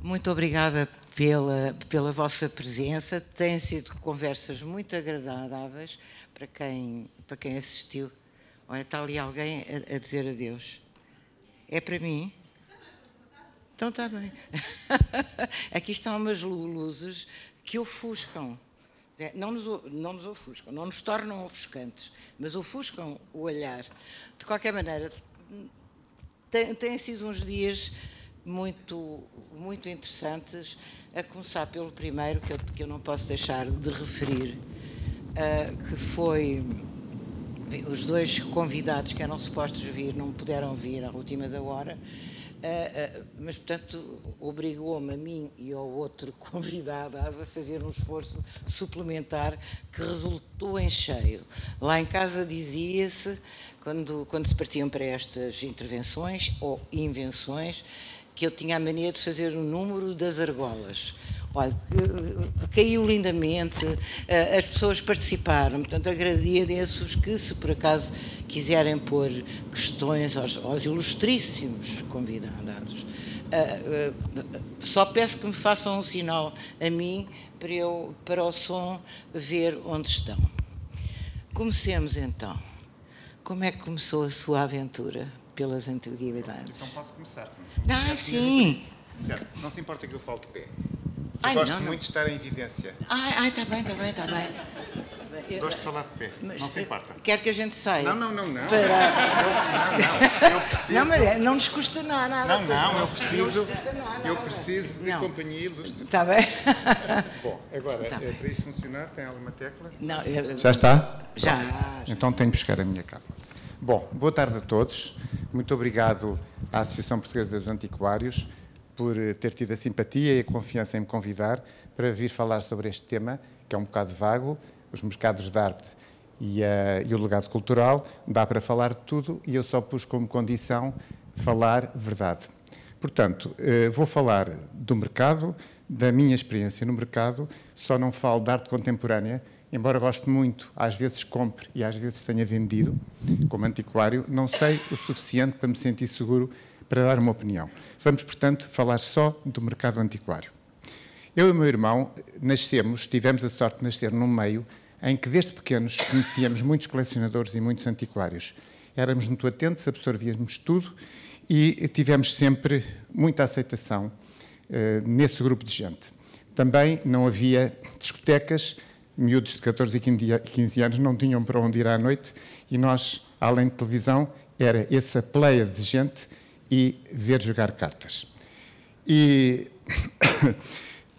Muito obrigada pela vossa presença. Têm sido conversas muito agradáveis para quem assistiu. Olha, está ali alguém a dizer adeus. É para mim? Então está bem. Aqui estão umas luzes que ofuscam. Não nos ofuscam, não nos tornam ofuscantes, mas ofuscam o olhar. De qualquer maneira, têm sido uns dias muito interessantes, a começar pelo primeiro, que eu não posso deixar de referir, que foi os dois convidados que eram supostos vir, não puderam vir à última da hora, mas, portanto, obrigou-me a mim e ao outro convidado a fazer um esforço suplementar que resultou em cheio. Lá em casa dizia-se, quando se partiam para estas intervenções ou invenções, que eu tinha a mania de fazer o número das argolas. Olha, caiu lindamente, as pessoas participaram, portanto agradeço-os que, se por acaso quiserem pôr questões aos ilustríssimos convidados, só peço que me façam um sinal a mim para o som ver onde estão. Comecemos então. Como é que começou a sua aventura pelas antiguidades? Então posso começar. Sim. Certo. Não se importa que eu fale de pé. Eu gosto muito de estar em evidência. Está bem. Gosto de falar de pé. Não se importa. Quer que a gente saia? Não. Não, Eu preciso... mas não nos custa nada. Eu preciso de companhia ilustre. Está bem. Bom, agora, para isto funcionar, tem alguma tecla? Não, já está? Já. Então tenho que buscar a minha capa. Bom, boa tarde a todos. Muito obrigado à Associação Portuguesa dos Antiquários por ter tido a simpatia e a confiança em me convidar para vir falar sobre este tema, que é um bocado vago, os mercados de arte e o legado cultural. Dá para falar de tudo e eu só pus como condição falar verdade. Portanto, vou falar do mercado, da minha experiência no mercado, só não falo de arte contemporânea, embora goste muito, às vezes compre e às vezes tenha vendido como antiquário, não sei o suficiente para me sentir seguro para dar uma opinião. Vamos, portanto, falar só do mercado antiquário. Eu e o meu irmão tivemos a sorte de nascer num meio em que desde pequenos conhecíamos muitos colecionadores e muitos antiquários. Éramos muito atentos, absorvíamos tudo e tivemos sempre muita aceitação nesse grupo de gente. Também não havia discotecas, miúdos de 14 e 15 anos não tinham para onde ir à noite e nós, além de televisão, era essa pleia de gente e ver jogar cartas. E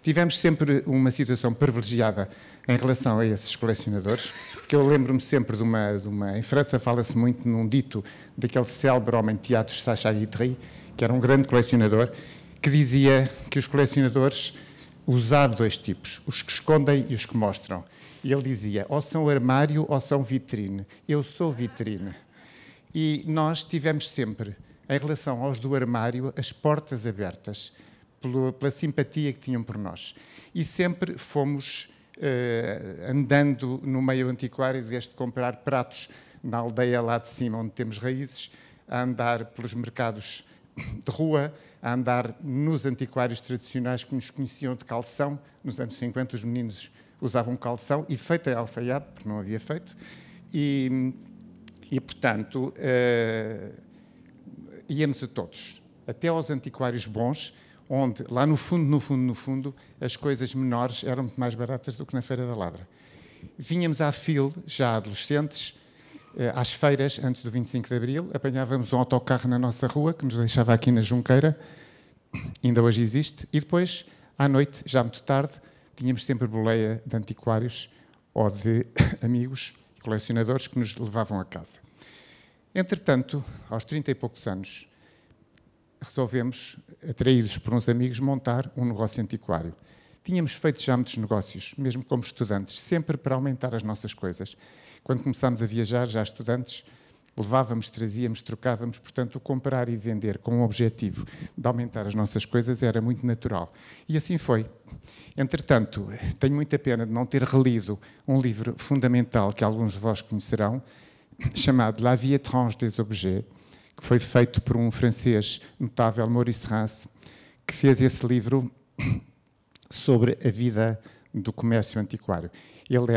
tivemos sempre uma situação privilegiada em relação a esses colecionadores, porque eu lembro-me sempre de uma... Em França fala-se muito num dito daquele célebre homem de teatro, Sacha Guitry, que era um grande colecionador, que dizia que os colecionadores usavam dois tipos, os que escondem e os que mostram. E ele dizia, ou são armário ou são vitrine. Eu sou vitrine. E nós tivemos sempre, em relação aos do armário, as portas abertas, pela simpatia que tinham por nós. E sempre fomos andando no meio antiquário, desde comprar pratos na aldeia lá de cima, onde temos raízes, a andar pelos mercados de rua, a andar nos antiquários tradicionais que nos conheciam de calção. Nos anos 50 os meninos usavam calção e feito é alfaiate, porque não havia feito. E portanto, íamos a todos, até aos antiquários bons, onde lá no fundo, as coisas menores eram muito mais baratas do que na Feira da Ladra. Vínhamos à FIL, já adolescentes, às feiras, antes do 25 de Abril, apanhávamos um autocarro na nossa rua, que nos deixava aqui na Junqueira, ainda hoje existe, e depois, à noite, já muito tarde, tínhamos sempre boleia de antiquários ou de amigos e colecionadores que nos levavam a casa. Entretanto, aos 30 e poucos anos, resolvemos, atraídos por uns amigos, montar um negócio antiquário. Tínhamos feito já muitos negócios, mesmo como estudantes, sempre para aumentar as nossas coisas. Quando começámos a viajar, já estudantes, levávamos, trazíamos, trocávamos, portanto, o comprar e vender com o objetivo de aumentar as nossas coisas era muito natural. E assim foi. Entretanto, tenho muita pena de não ter relido um livro fundamental que alguns de vós conhecerão, chamado La vie étrange des objets, que foi feito por um francês notável, Maurice Rance, que fez esse livro sobre a vida do comércio antiquário. Ele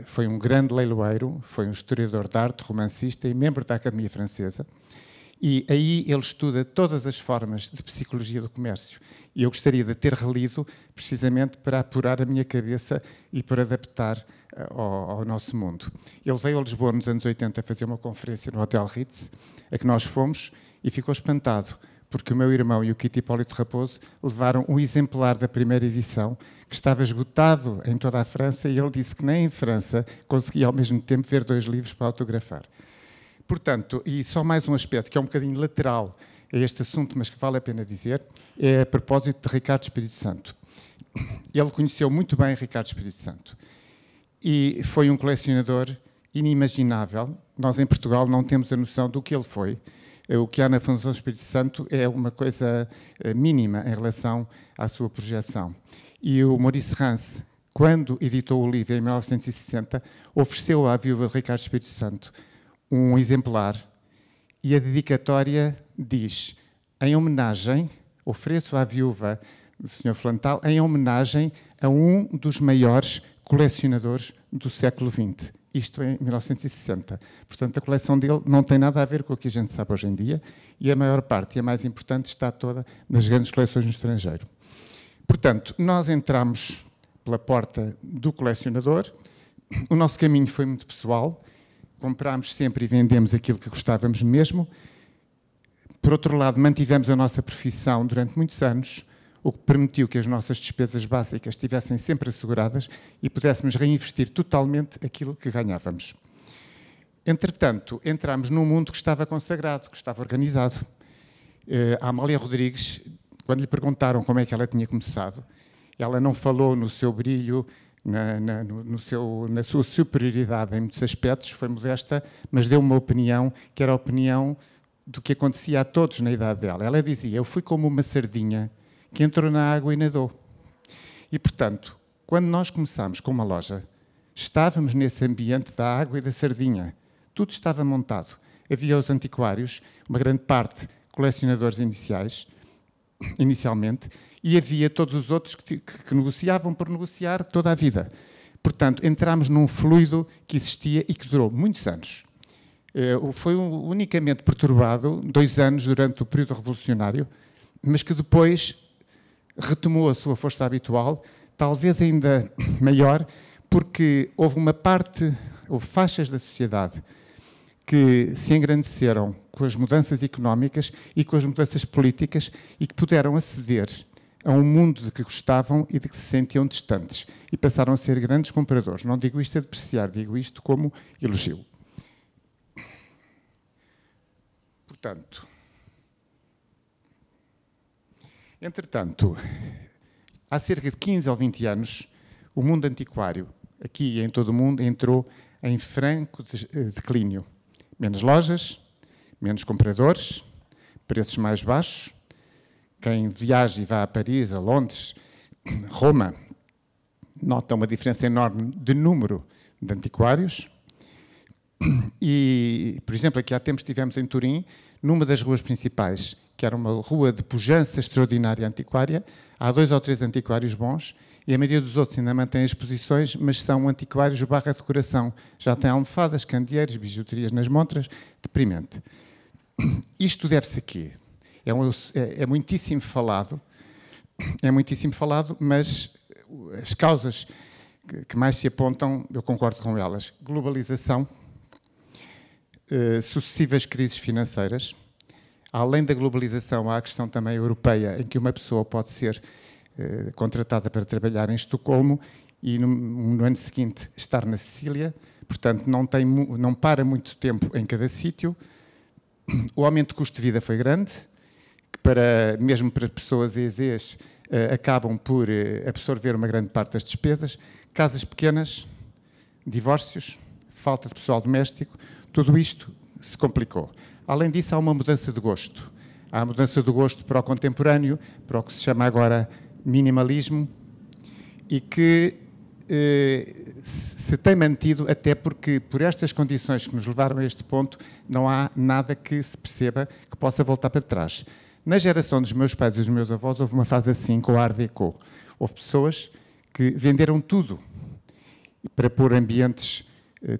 foi um grande leiloeiro, foi um historiador de arte, romancista e membro da Academia Francesa. E aí ele estuda todas as formas de psicologia do comércio. E eu gostaria de ter relido precisamente para apurar a minha cabeça e para adaptar ao nosso mundo. Ele veio a Lisboa nos anos 80 fazer uma conferência no Hotel Ritz, a que nós fomos, e ficou espantado, porque o meu irmão e o Quito Hipólito Raposo levaram um exemplar da primeira edição, que estava esgotado em toda a França, e ele disse que nem em França conseguia ao mesmo tempo ver 2 livros para autografar. Portanto, e só mais um aspecto que é um bocadinho lateral a este assunto, mas que vale a pena dizer, é a propósito de Ricardo Espírito Santo. Ele conheceu muito bem Ricardo Espírito Santo e foi um colecionador inimaginável. Nós em Portugal não temos a noção do que ele foi. O que há na Fundação Espírito Santo é uma coisa mínima em relação à sua projeção. E o Maurice Rance, quando editou o livro em 1960, ofereceu à viúva de Ricardo Espírito Santo um exemplar, e a dedicatória diz: em homenagem, ofereço à viúva do Sr. Flantal, em homenagem a um dos maiores colecionadores do século XX. Isto em 1960. Portanto, a coleção dele não tem nada a ver com o que a gente sabe hoje em dia, e a maior parte, e a mais importante, está toda nas grandes coleções no estrangeiro. Portanto, nós entramos pela porta do colecionador, o nosso caminho foi muito pessoal, comprámos sempre e vendemos aquilo que gostávamos mesmo. Por outro lado, mantivemos a nossa profissão durante muitos anos, o que permitiu que as nossas despesas básicas estivessem sempre asseguradas e pudéssemos reinvestir totalmente aquilo que ganhávamos. Entretanto, entramos num mundo que estava consagrado, que estava organizado. A Amália Rodrigues, quando lhe perguntaram como é que ela tinha começado, ela não falou no seu brilho, na sua superioridade em muitos aspectos, foi modesta, mas deu uma opinião que era a opinião do que acontecia a todos na idade dela. Ela dizia: eu fui como uma sardinha que entrou na água e nadou. E, portanto, quando nós começámos com uma loja, estávamos nesse ambiente da água e da sardinha. Tudo estava montado. Havia os antiquários, uma grande parte colecionadores inicialmente, e havia todos os outros que negociavam por negociar toda a vida. Portanto, entramos num fluido que existia e que durou muitos anos. Foi unicamente perturbado 2 anos durante o período revolucionário, mas que depois retomou a sua força habitual, talvez ainda maior, porque houve faixas da sociedade que se engrandeceram com as mudanças económicas e com as mudanças políticas e que puderam aceder a um mundo de que gostavam e de que se sentiam distantes e passaram a ser grandes compradores. Não digo isto a depreciar, digo isto como elogio. Portanto, entretanto, há cerca de 15 ou 20 anos, o mundo antiquário, aqui e em todo o mundo, entrou em franco declínio. Menos lojas, menos compradores, preços mais baixos. Quem viaja e vá a Paris, a Londres, Roma, nota uma diferença enorme de número de antiquários. E, por exemplo, aqui há tempos estivemos em Turim, numa das ruas principais, que era uma rua de pujança extraordinária antiquária. Há 2 ou 3 antiquários bons e a maioria dos outros ainda mantém exposições, mas são antiquários barra decoração. Já tem almofadas, candeeiros, bijuterias nas montras, deprimente. Isto deve-se a quê? É muitíssimo falado, mas as causas que mais se apontam, eu concordo com elas: globalização, sucessivas crises financeiras. Além da globalização, há a questão também europeia, em que uma pessoa pode ser contratada para trabalhar em Estocolmo e no ano seguinte estar na Sicília, portanto não para muito tempo em cada sítio. O aumento de custo de vida foi grande, que mesmo para pessoas EZs acabam por absorver uma grande parte das despesas. Casas pequenas, divórcios, falta de pessoal doméstico, tudo isto se complicou. Além disso, há uma mudança de gosto. Há a mudança de gosto para o contemporâneo, para o que se chama agora minimalismo, e que se tem mantido, até porque, por estas condições que nos levaram a este ponto, não há nada que se perceba que possa voltar para trás. Na geração dos meus pais e dos meus avós, houve uma fase assim, com a Art Deco. Houve pessoas que venderam tudo para pôr ambientes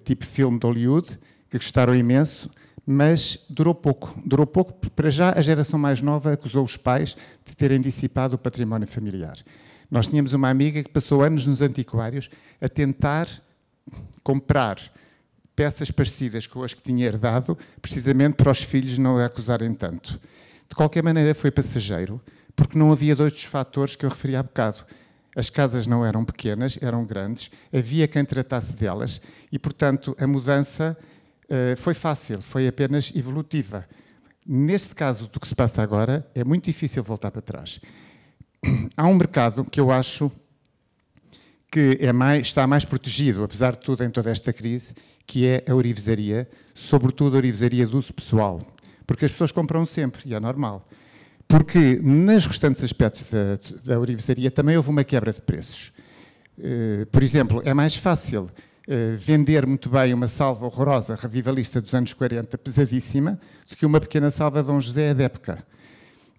tipo filme de Hollywood, que gostaram imenso, mas durou pouco. Durou pouco, porque para já a geração mais nova acusou os pais de terem dissipado o património familiar. Nós tínhamos uma amiga que passou anos nos antiquários a tentar comprar peças parecidas com as que tinha herdado, precisamente para os filhos não a acusarem tanto. De qualquer maneira foi passageiro, porque não havia dois dos fatores que eu referi há bocado. As casas não eram pequenas, eram grandes, havia quem tratasse delas e, portanto, a mudança foi fácil, foi apenas evolutiva. Neste caso do que se passa agora, é muito difícil voltar para trás. Há um mercado que eu acho que está mais protegido, apesar de tudo, em toda esta crise, que é a ourivesaria, sobretudo a ourivesaria de uso pessoal, porque as pessoas compram sempre, e é normal. Porque nos restantes aspectos da ourivesaria também houve uma quebra de preços. Por exemplo, é mais fácil vender muito bem uma salva horrorosa, revivalista dos anos 40, pesadíssima, do que uma pequena salva de Dom José de época.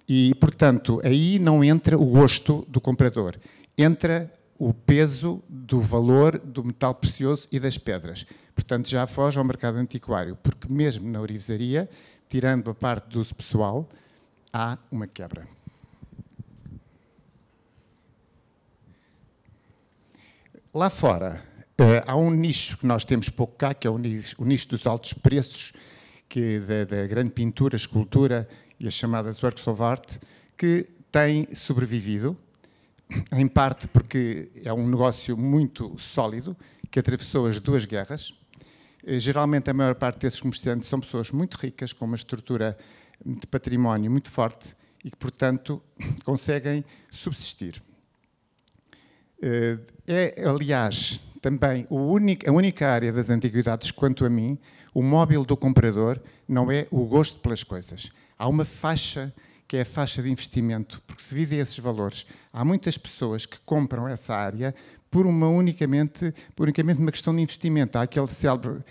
E, portanto, aí não entra o gosto do comprador, entra o peso do valor do metal precioso e das pedras. Portanto, já foge ao mercado antiquário, porque mesmo na ourivesaria, tirando a parte do uso pessoal, há uma quebra. Lá fora, há um nicho que nós temos pouco cá, que é o nicho dos altos preços, da grande pintura, escultura e as chamadas works of art, que tem sobrevivido, em parte porque é um negócio muito sólido, que atravessou as duas guerras. Geralmente, a maior parte desses comerciantes são pessoas muito ricas, com uma estrutura de património muito forte e que, portanto, conseguem subsistir. É, aliás, também a única área das antiguidades, quanto a mim, o móvel do comprador não é o gosto pelas coisas. Há uma faixa que é a faixa de investimento, porque se vide esses valores, há muitas pessoas que compram essa área por unicamente uma questão de investimento. Há aquele célebre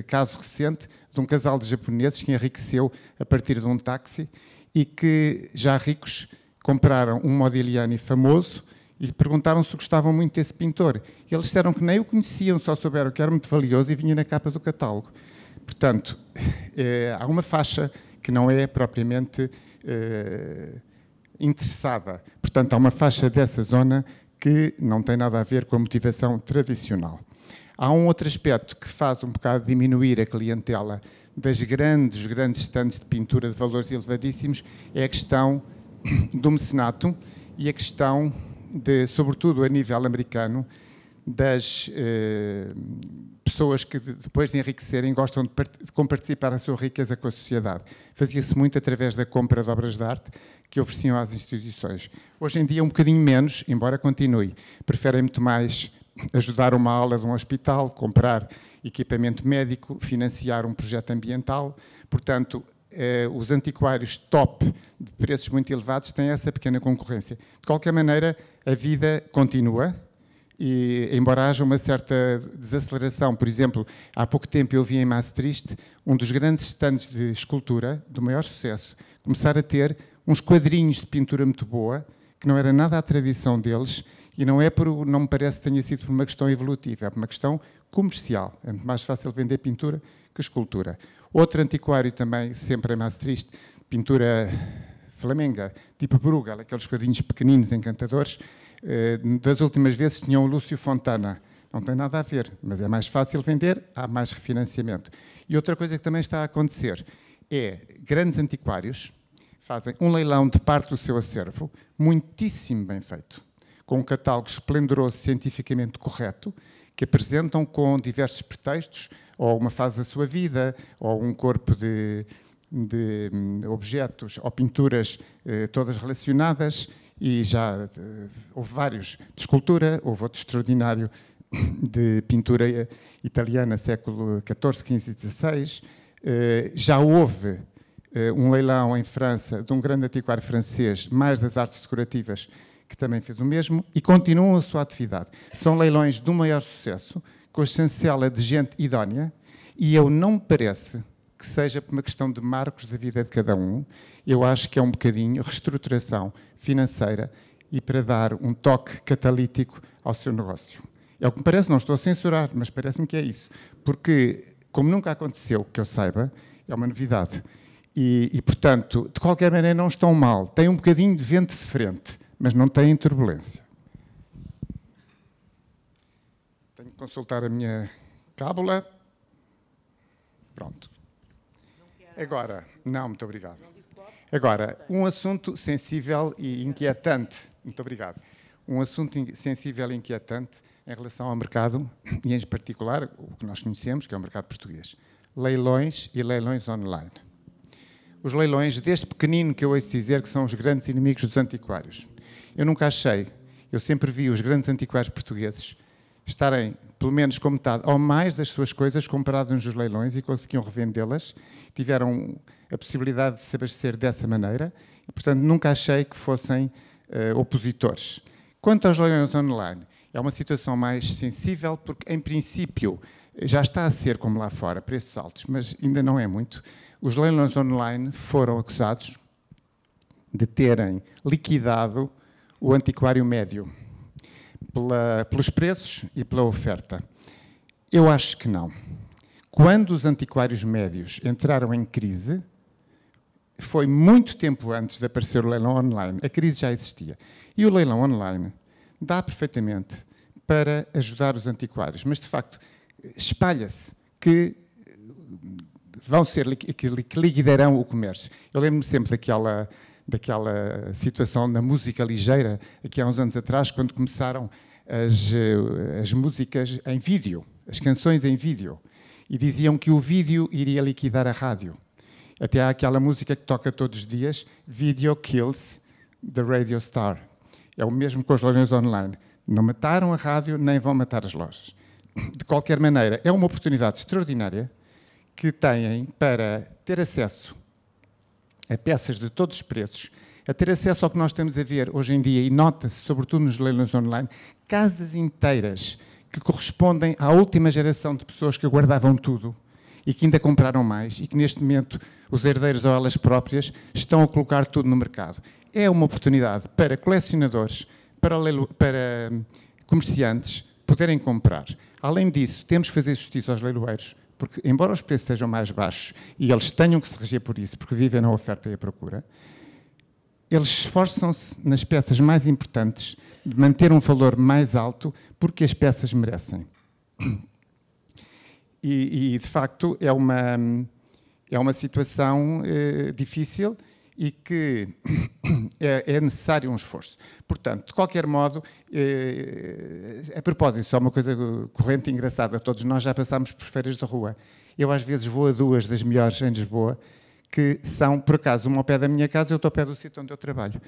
caso recente de um casal de japoneses que enriqueceu a partir de um táxi e que, já ricos, compraram um Modigliani famoso e lhe perguntaram se gostavam muito desse pintor. E eles disseram que nem o conheciam, só souberam que era muito valioso e vinha na capa do catálogo. Portanto, há uma faixa que não é propriamente interessada. Portanto, há uma faixa dessa zona que não tem nada a ver com a motivação tradicional. Há um outro aspecto que faz um bocado diminuir a clientela dos grandes estandes de pintura de valores elevadíssimos, é a questão do mecenato e a questão, sobretudo a nível americano, das pessoas que depois de enriquecerem gostam de compartilhar a sua riqueza com a sociedade. Fazia-se muito através da compra de obras de arte que ofereciam às instituições. Hoje em dia um bocadinho menos, embora continue. Preferem muito mais ajudar uma ala de um hospital, comprar equipamento médico, financiar um projeto ambiental. Portanto, os antiquários top de preços muito elevados têm essa pequena concorrência. De qualquer maneira, a vida continua. E, embora haja uma certa desaceleração, por exemplo, há pouco tempo eu vi em Maastricht um dos grandes stands de escultura, do maior sucesso, começar a ter uns quadrinhos de pintura muito boa, que não era nada a tradição deles, e não me parece que tenha sido por uma questão evolutiva, é por uma questão comercial. É muito mais fácil vender pintura que escultura. Outro antiquário também, sempre em Maastricht, pintura flamenga, tipo Bruegel, aqueles quadrinhos pequeninos, encantadores. Das últimas vezes tinham o Lúcio Fontana. Não tem nada a ver, mas é mais fácil vender, há mais refinanciamento. E outra coisa que também está a acontecer é grandes antiquários fazem um leilão de parte do seu acervo, muitíssimo bem feito, com um catálogo esplendoroso, cientificamente correto, que apresentam com diversos pretextos, ou uma fase da sua vida, ou um corpo de objetos, ou pinturas todas relacionadas, e já houve vários de escultura, houve outro extraordinário de pintura italiana, século XIV, XV e XVI. Já houve um leilão em França de um grande antiquário francês, mais das artes decorativas, que também fez o mesmo, e continuam a sua atividade. São leilões do maior sucesso, com a chancela de gente idónea, e eu não me parece que que seja por uma questão de marcos da vida de cada um. Eu acho que é um bocadinho reestruturação financeira e para dar um toque catalítico ao seu negócio. É o que me parece, não estou a censurar, mas parece-me que é isso. Porque, como nunca aconteceu, que eu saiba, é uma novidade. E, portanto, de qualquer maneira não estão mal. Têm um bocadinho de vento de frente, mas não têm turbulência. Tenho que consultar a minha cábula. Pronto. Agora, não, muito obrigado. Agora, um assunto sensível e inquietante. Muito obrigado. Um assunto sensível e inquietante em relação ao mercado, e em particular o que nós conhecemos, que é o mercado português. Leilões e leilões online. Os leilões, desde pequenino que eu ouço dizer que são os grandes inimigos dos antiquários. Eu nunca achei, eu sempre vi os grandes antiquários portugueses estarem, pelo menos com metade ou mais das suas coisas compradas nos leilões e conseguiam revendê-las, tiveram a possibilidade de se abastecer dessa maneira e, portanto, nunca achei que fossem opositores. Quanto aos leilões online, é uma situação mais sensível porque, em princípio, já está a ser, como lá fora, preços altos, mas ainda não é muito. Os leilões online foram acusados de terem liquidado o antiquário médio pelos preços e pela oferta. Eu acho que não. Quando os antiquários médios entraram em crise, foi muito tempo antes de aparecer o leilão online. A crise já existia. E o leilão online dá perfeitamente para ajudar os antiquários, mas, de facto, espalha-se que vão ser que liquidarão o comércio. Eu lembro-me sempre daquela situação na música ligeira, aqui há uns anos atrás, quando começaram as músicas em vídeo, as canções em vídeo, e diziam que o vídeo iria liquidar a rádio. Até há aquela música que toca todos os dias, Video Kills the Radio Star. É o mesmo com os leilões online. Não mataram a rádio, nem vão matar as lojas. De qualquer maneira, é uma oportunidade extraordinária que têm para ter acesso a peças de todos os preços, a ter acesso ao que nós estamos a ver hoje em dia, e nota-se, sobretudo nos leilões online, casas inteiras que correspondem à última geração de pessoas que guardavam tudo e que ainda compraram mais e que neste momento os herdeiros ou elas próprias estão a colocar tudo no mercado. É uma oportunidade para colecionadores, para comerciantes poderem comprar. Além disso, temos que fazer justiça aos leiloeiros, porque, embora os preços sejam mais baixos e eles tenham que se reger por isso, porque vivem na oferta e a procura, eles esforçam-se nas peças mais importantes de manter um valor mais alto porque as peças merecem. E de facto, é uma situação difícil e que é necessário um esforço. Portanto, de qualquer modo, a propósito, só uma coisa corrente e engraçada, todos nós já passámos por feiras de rua. Eu às vezes vou a duas das melhores em Lisboa, que são, por acaso, uma ao pé da minha casa e outra ao pé do sítio onde eu trabalho.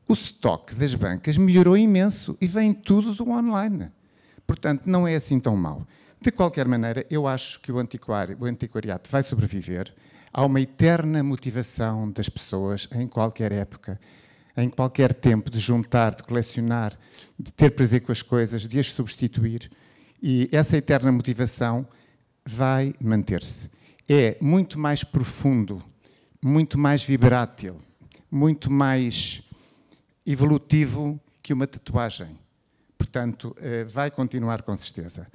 O estoque das bancas melhorou imenso e vem tudo do online. Portanto, não é assim tão mau. De qualquer maneira, eu acho que o antiquariado vai sobreviver. Há uma eterna motivação das pessoas, em qualquer época, em qualquer tempo, de juntar, de colecionar, de ter prazer com as coisas, de as substituir. E essa eterna motivação vai manter-se. É muito mais profundo, muito mais vibrátil, muito mais evolutivo que uma tatuagem. Portanto, vai continuar com certeza.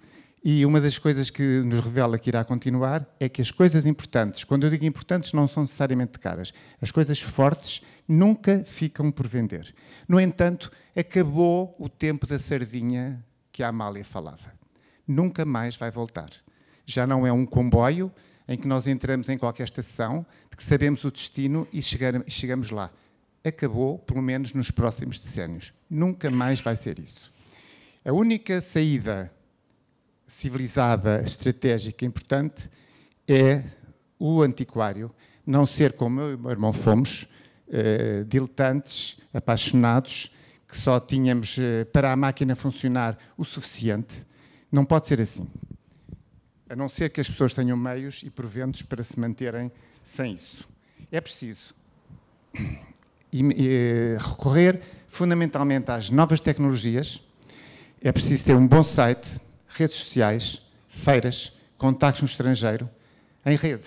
E uma das coisas que nos revela que irá continuar é que as coisas importantes, quando eu digo importantes, não são necessariamente caras. As coisas fortes nunca ficam por vender. No entanto, acabou o tempo da sardinha que a Amália falava. Nunca mais vai voltar. Já não é um comboio em que nós entramos em qualquer estação, de que sabemos o destino e chegamos lá. Acabou, pelo menos nos próximos decénios. Nunca mais vai ser isso. A única saída civilizada, estratégica, importante, é o antiquário não ser como eu e o meu irmão fomos, diletantes, apaixonados, que só tínhamos para a máquina funcionar o suficiente. Não pode ser assim. A não ser que as pessoas tenham meios e proventos para se manterem sem isso. É preciso recorrer fundamentalmente às novas tecnologias, é preciso ter um bom site, redes sociais, feiras, contactos no estrangeiro, em rede.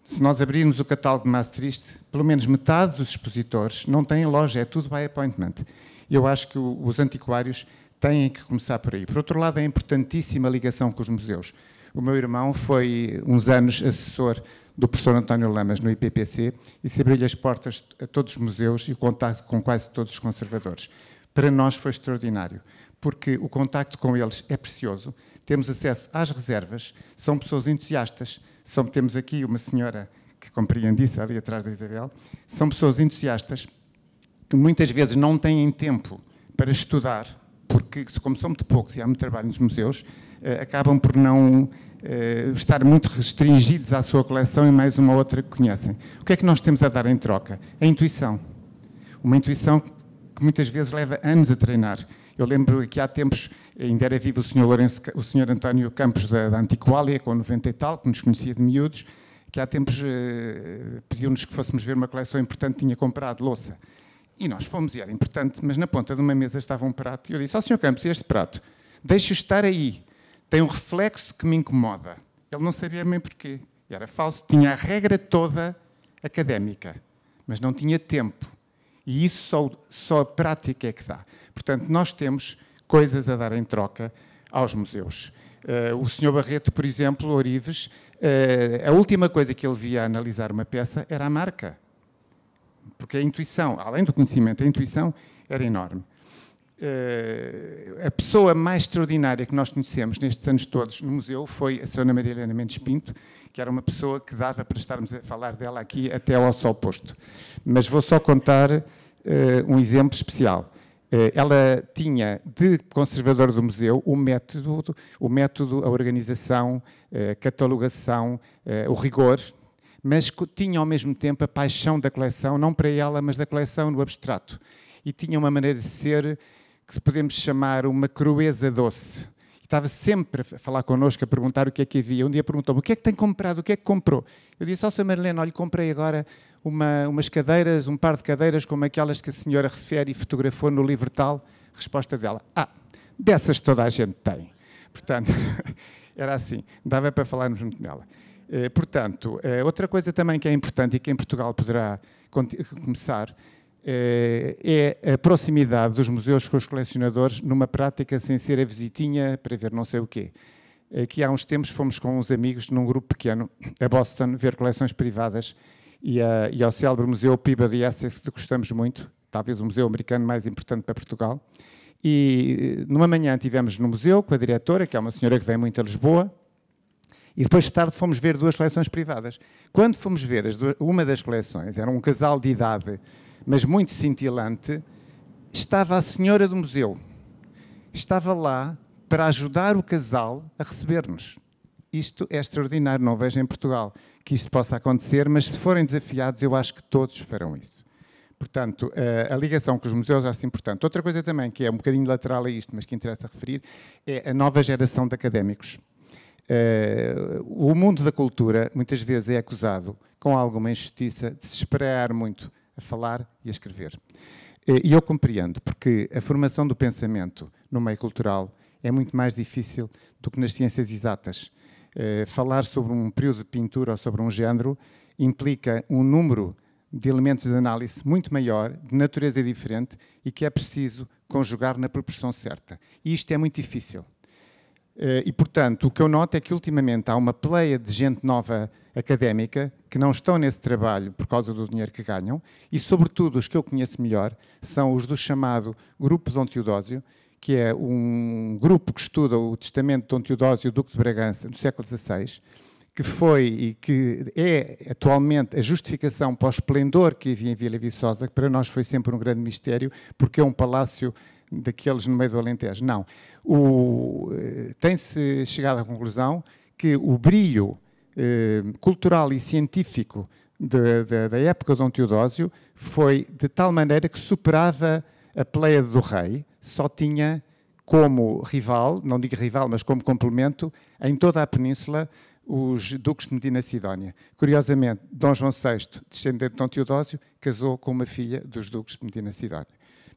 Se nós abrirmos o catálogo de Maastricht, pelo menos metade dos expositores não têm loja, é tudo by appointment. Eu acho que os antiquários têm que começar por aí. Por outro lado, é importantíssima a ligação com os museus. O meu irmão foi, uns anos, assessor do professor António Lamas no IPPC e se abriu-lhe as portas a todos os museus e o contacto com quase todos os conservadores. Para nós foi extraordinário, porque o contacto com eles é precioso, temos acesso às reservas, são pessoas entusiastas, temos aqui uma senhora que compreende isso, ali atrás da Isabel, são pessoas entusiastas que muitas vezes não têm tempo para estudar, porque como são muito poucos e há muito trabalho nos museus, acabam por não estar muito restringidos à sua coleção e mais uma ou outra que conhecem. O que é que nós temos a dar em troca? A intuição. Uma intuição que muitas vezes leva anos a treinar. Eu lembro que há tempos, ainda era vivo o senhor António Campos da Antiquália, com 90 e tal, que nos conhecia de miúdos, que há tempos pediu-nos que fôssemos ver uma coleção importante, tinha comprado louça. E nós fomos, e era importante, mas na ponta de uma mesa estava um prato, e eu disse, Sr. Campos, este prato, deixe-o estar aí, tem um reflexo que me incomoda. Ele não sabia bem porquê, e era falso, tinha a regra toda académica, mas não tinha tempo. E isso só a prática é que dá. Portanto, nós temos coisas a dar em troca aos museus. O Sr. Barreto, por exemplo, Orives, a última coisa que ele via a analisar uma peça era a marca. Porque a intuição, além do conhecimento, a intuição era enorme. A pessoa mais extraordinária que nós conhecemos nestes anos todos no museu foi a Sra. Maria Helena Mendes Pinto, que era uma pessoa que dava para estarmos a falar dela aqui até ao sol posto. Mas vou só contar um exemplo especial. Ela tinha, de conservador do museu, o método, a organização, a catalogação, o rigor, mas tinha ao mesmo tempo a paixão da coleção, não para ela, mas da coleção no abstrato. E tinha uma maneira de ser que podemos chamar uma crueza doce. Estava sempre a falar connosco, a perguntar o que é que havia. Um dia perguntou-me, o que é que tem comprado, o que é que comprou? Eu disse, Sra. Marilena, olha, comprei agora umas cadeiras, um par de cadeiras como aquelas que a senhora refere e fotografou no livro tal. Resposta dela, dessas toda a gente tem. Portanto, era assim, dava para falarmos muito nela. Portanto, outra coisa também que é importante e que em Portugal poderá começar é a proximidade dos museus com os colecionadores numa prática sem ser a visitinha para ver não sei o quê. Aqui há uns tempos fomos com uns amigos num grupo pequeno a Boston ver coleções privadas e ao célebre museu Peabody Essex, que gostamos muito, talvez o museu americano mais importante para Portugal. E numa manhã estivemos no museu com a diretora, que é uma senhora que vem muito a Lisboa, e depois de tarde fomos ver duas coleções privadas. Quando fomos ver uma das coleções, era um casal de idade, mas muito cintilante, estava a senhora do museu. Estava lá para ajudar o casal a receber-nos. Isto é extraordinário, não vejo em Portugal que isto possa acontecer, mas se forem desafiados, eu acho que todos farão isso. Portanto, a ligação com os museus acho importante. Outra coisa também, que é um bocadinho lateral a isto, mas que interessa referir, é a nova geração de académicos. O mundo da cultura muitas vezes é acusado, com alguma injustiça, de se esperar muito a falar e a escrever. E eu compreendo, porque a formação do pensamento no meio cultural é muito mais difícil do que nas ciências exatas. Falar sobre um período de pintura ou sobre um género implica um número de elementos de análise muito maior, de natureza diferente, e que é preciso conjugar na proporção certa. E isto é muito difícil. E, portanto, o que eu noto é que, ultimamente, há uma pleia de gente nova académica que não estão nesse trabalho por causa do dinheiro que ganham e, sobretudo, os que eu conheço melhor são os do chamado Grupo Dom Teodósio, que é um grupo que estuda o testamento de Dom Teodósio, Duque de Bragança, do século XVI, que foi e que é atualmente a justificação para o esplendor que havia em Vila Viçosa, que para nós foi sempre um grande mistério, porque é um palácio daqueles no meio do Alentejo. Não. Tem-se chegado à conclusão que o brilho cultural e científico da época de Dom Teodósio foi de tal maneira que superava a Pléiade do rei, só tinha como rival, não digo rival, mas como complemento, em toda a península, os duques de Medina Sidónia. Curiosamente, Dom João VI, descendente de Dom Teodósio, casou com uma filha dos duques de Medina Sidónia.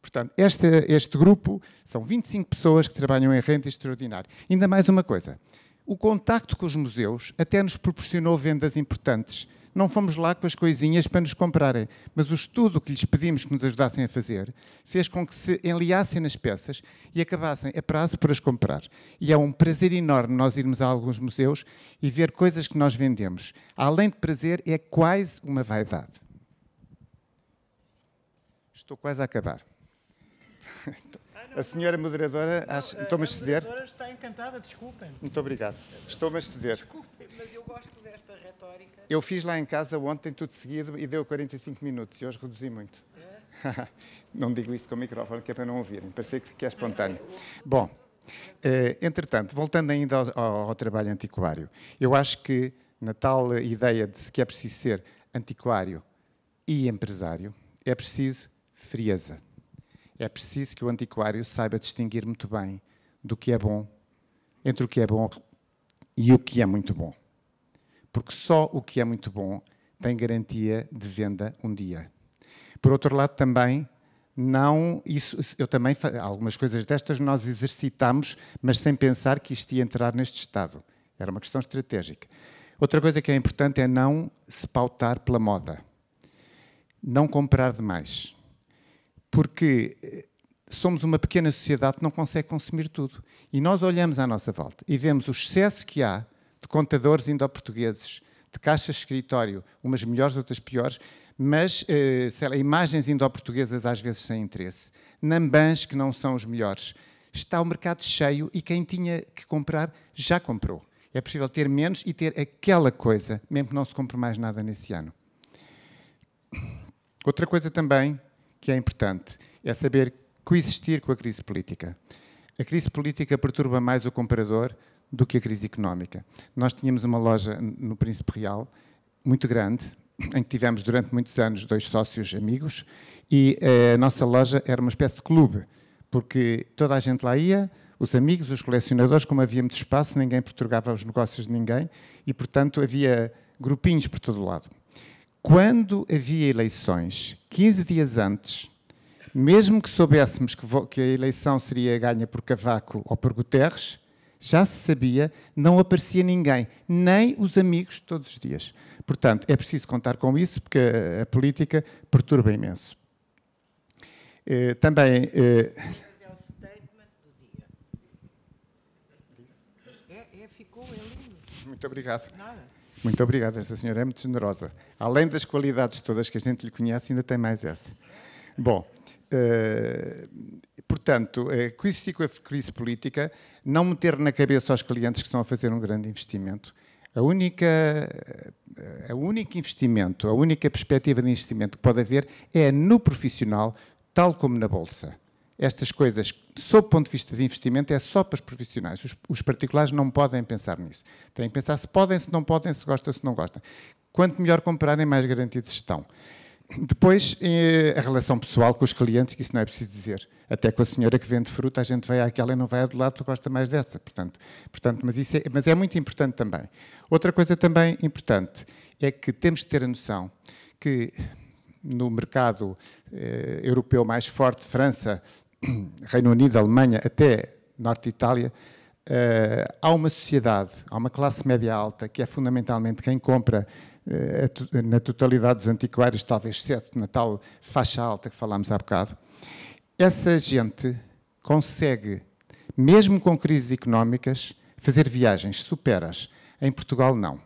Portanto, este grupo são 25 pessoas que trabalham em renda extraordinária. Ainda mais uma coisa, o contacto com os museus até nos proporcionou vendas importantes não fomos lá com as coisinhas para nos comprarem, mas o estudo que lhes pedimos que nos ajudassem a fazer fez com que se enliassem nas peças e acabassem a prazo por as comprar. E é um prazer enorme nós irmos a alguns museus e ver coisas que nós vendemos. Além de prazer, é quase uma vaidade. Estou quase a acabar. A senhora moderadora, estou-me a exceder? A moderadora está encantada, desculpem. Muito obrigado. Estou-me a exceder. Desculpem, mas eu gosto desta retórica. Eu fiz lá em casa ontem tudo seguido e deu 45 minutos e hoje reduzi muito. É? Não digo isto com o microfone, que é para não ouvirem. Parecia que é espontâneo. Bom, entretanto, voltando ainda ao trabalho antiquário, eu acho que na tal ideia de que é preciso ser antiquário e empresário, é preciso frieza. É preciso que o antiquário saiba distinguir muito bem do que é bom, entre o que é bom e o que é muito bom. Porque só o que é muito bom tem garantia de venda um dia. Por outro lado, também, algumas coisas destas nós exercitamos, mas sem pensar que isto ia entrar neste estado. Era uma questão estratégica. Outra coisa que é importante é não se pautar pela moda. Não comprar demais. Porque somos uma pequena sociedade que não consegue consumir tudo. E nós olhamos à nossa volta e vemos o excesso que há de contadores indo-portugueses, de caixas de escritório, umas melhores, outras piores, mas imagens indo-portuguesas às vezes sem interesse, nambãs que não são os melhores. Está o mercado cheio e quem tinha que comprar já comprou. É possível ter menos e ter aquela coisa, mesmo que não se compre mais nada nesse ano. Outra coisa também que é importante, é saber coexistir com a crise política. A crise política perturba mais o comprador do que a crise económica. Nós tínhamos uma loja no Príncipe Real, muito grande, em que tivemos durante muitos anos 2 sócios amigos, e a nossa loja era uma espécie de clube, porque toda a gente lá ia, os amigos, os colecionadores, como havia muito espaço, ninguém perturbava os negócios de ninguém, e, portanto, havia grupinhos por todo o lado. Quando havia eleições, 15 dias antes, mesmo que soubéssemos que a eleição seria ganha por Cavaco ou por Guterres, já se sabia, não aparecia ninguém, nem os amigos todos os dias. Portanto, é preciso contar com isso, porque a política perturba imenso. Também... É o statement do dia. Ficou lindo. Muito obrigado. Nada. Muito obrigado, esta senhora é muito generosa. Além das qualidades todas que a gente lhe conhece, ainda tem mais essa. Bom, portanto, coexistir com a crise política, não meter na cabeça aos clientes que estão a fazer um grande investimento. A única investimento, a única perspectiva de investimento que pode haver é no profissional, tal como na Bolsa. Estas coisas, sob o ponto de vista de investimento, é só para os profissionais. Os particulares não podem pensar nisso. Têm que pensar se podem, se não podem, se gostam, se não gostam. Quanto melhor comprarem, mais garantidos estão. Depois, a relação pessoal com os clientes, que isso não é preciso dizer. Até com a senhora que vende fruta, a gente vai àquela e não vai à do lado, tu gosta mais dessa. Portanto, mas é muito importante também. Outra coisa também importante é que temos de ter a noção que no mercado europeu mais forte, França, Reino Unido, Alemanha, até Norte de Itália, há uma sociedade, há uma classe média alta, que é fundamentalmente quem compra na totalidade dos antiquários, talvez exceto na tal faixa alta que falámos há bocado. Essa gente consegue, mesmo com crises económicas, fazer viagens superas. Em Portugal, não.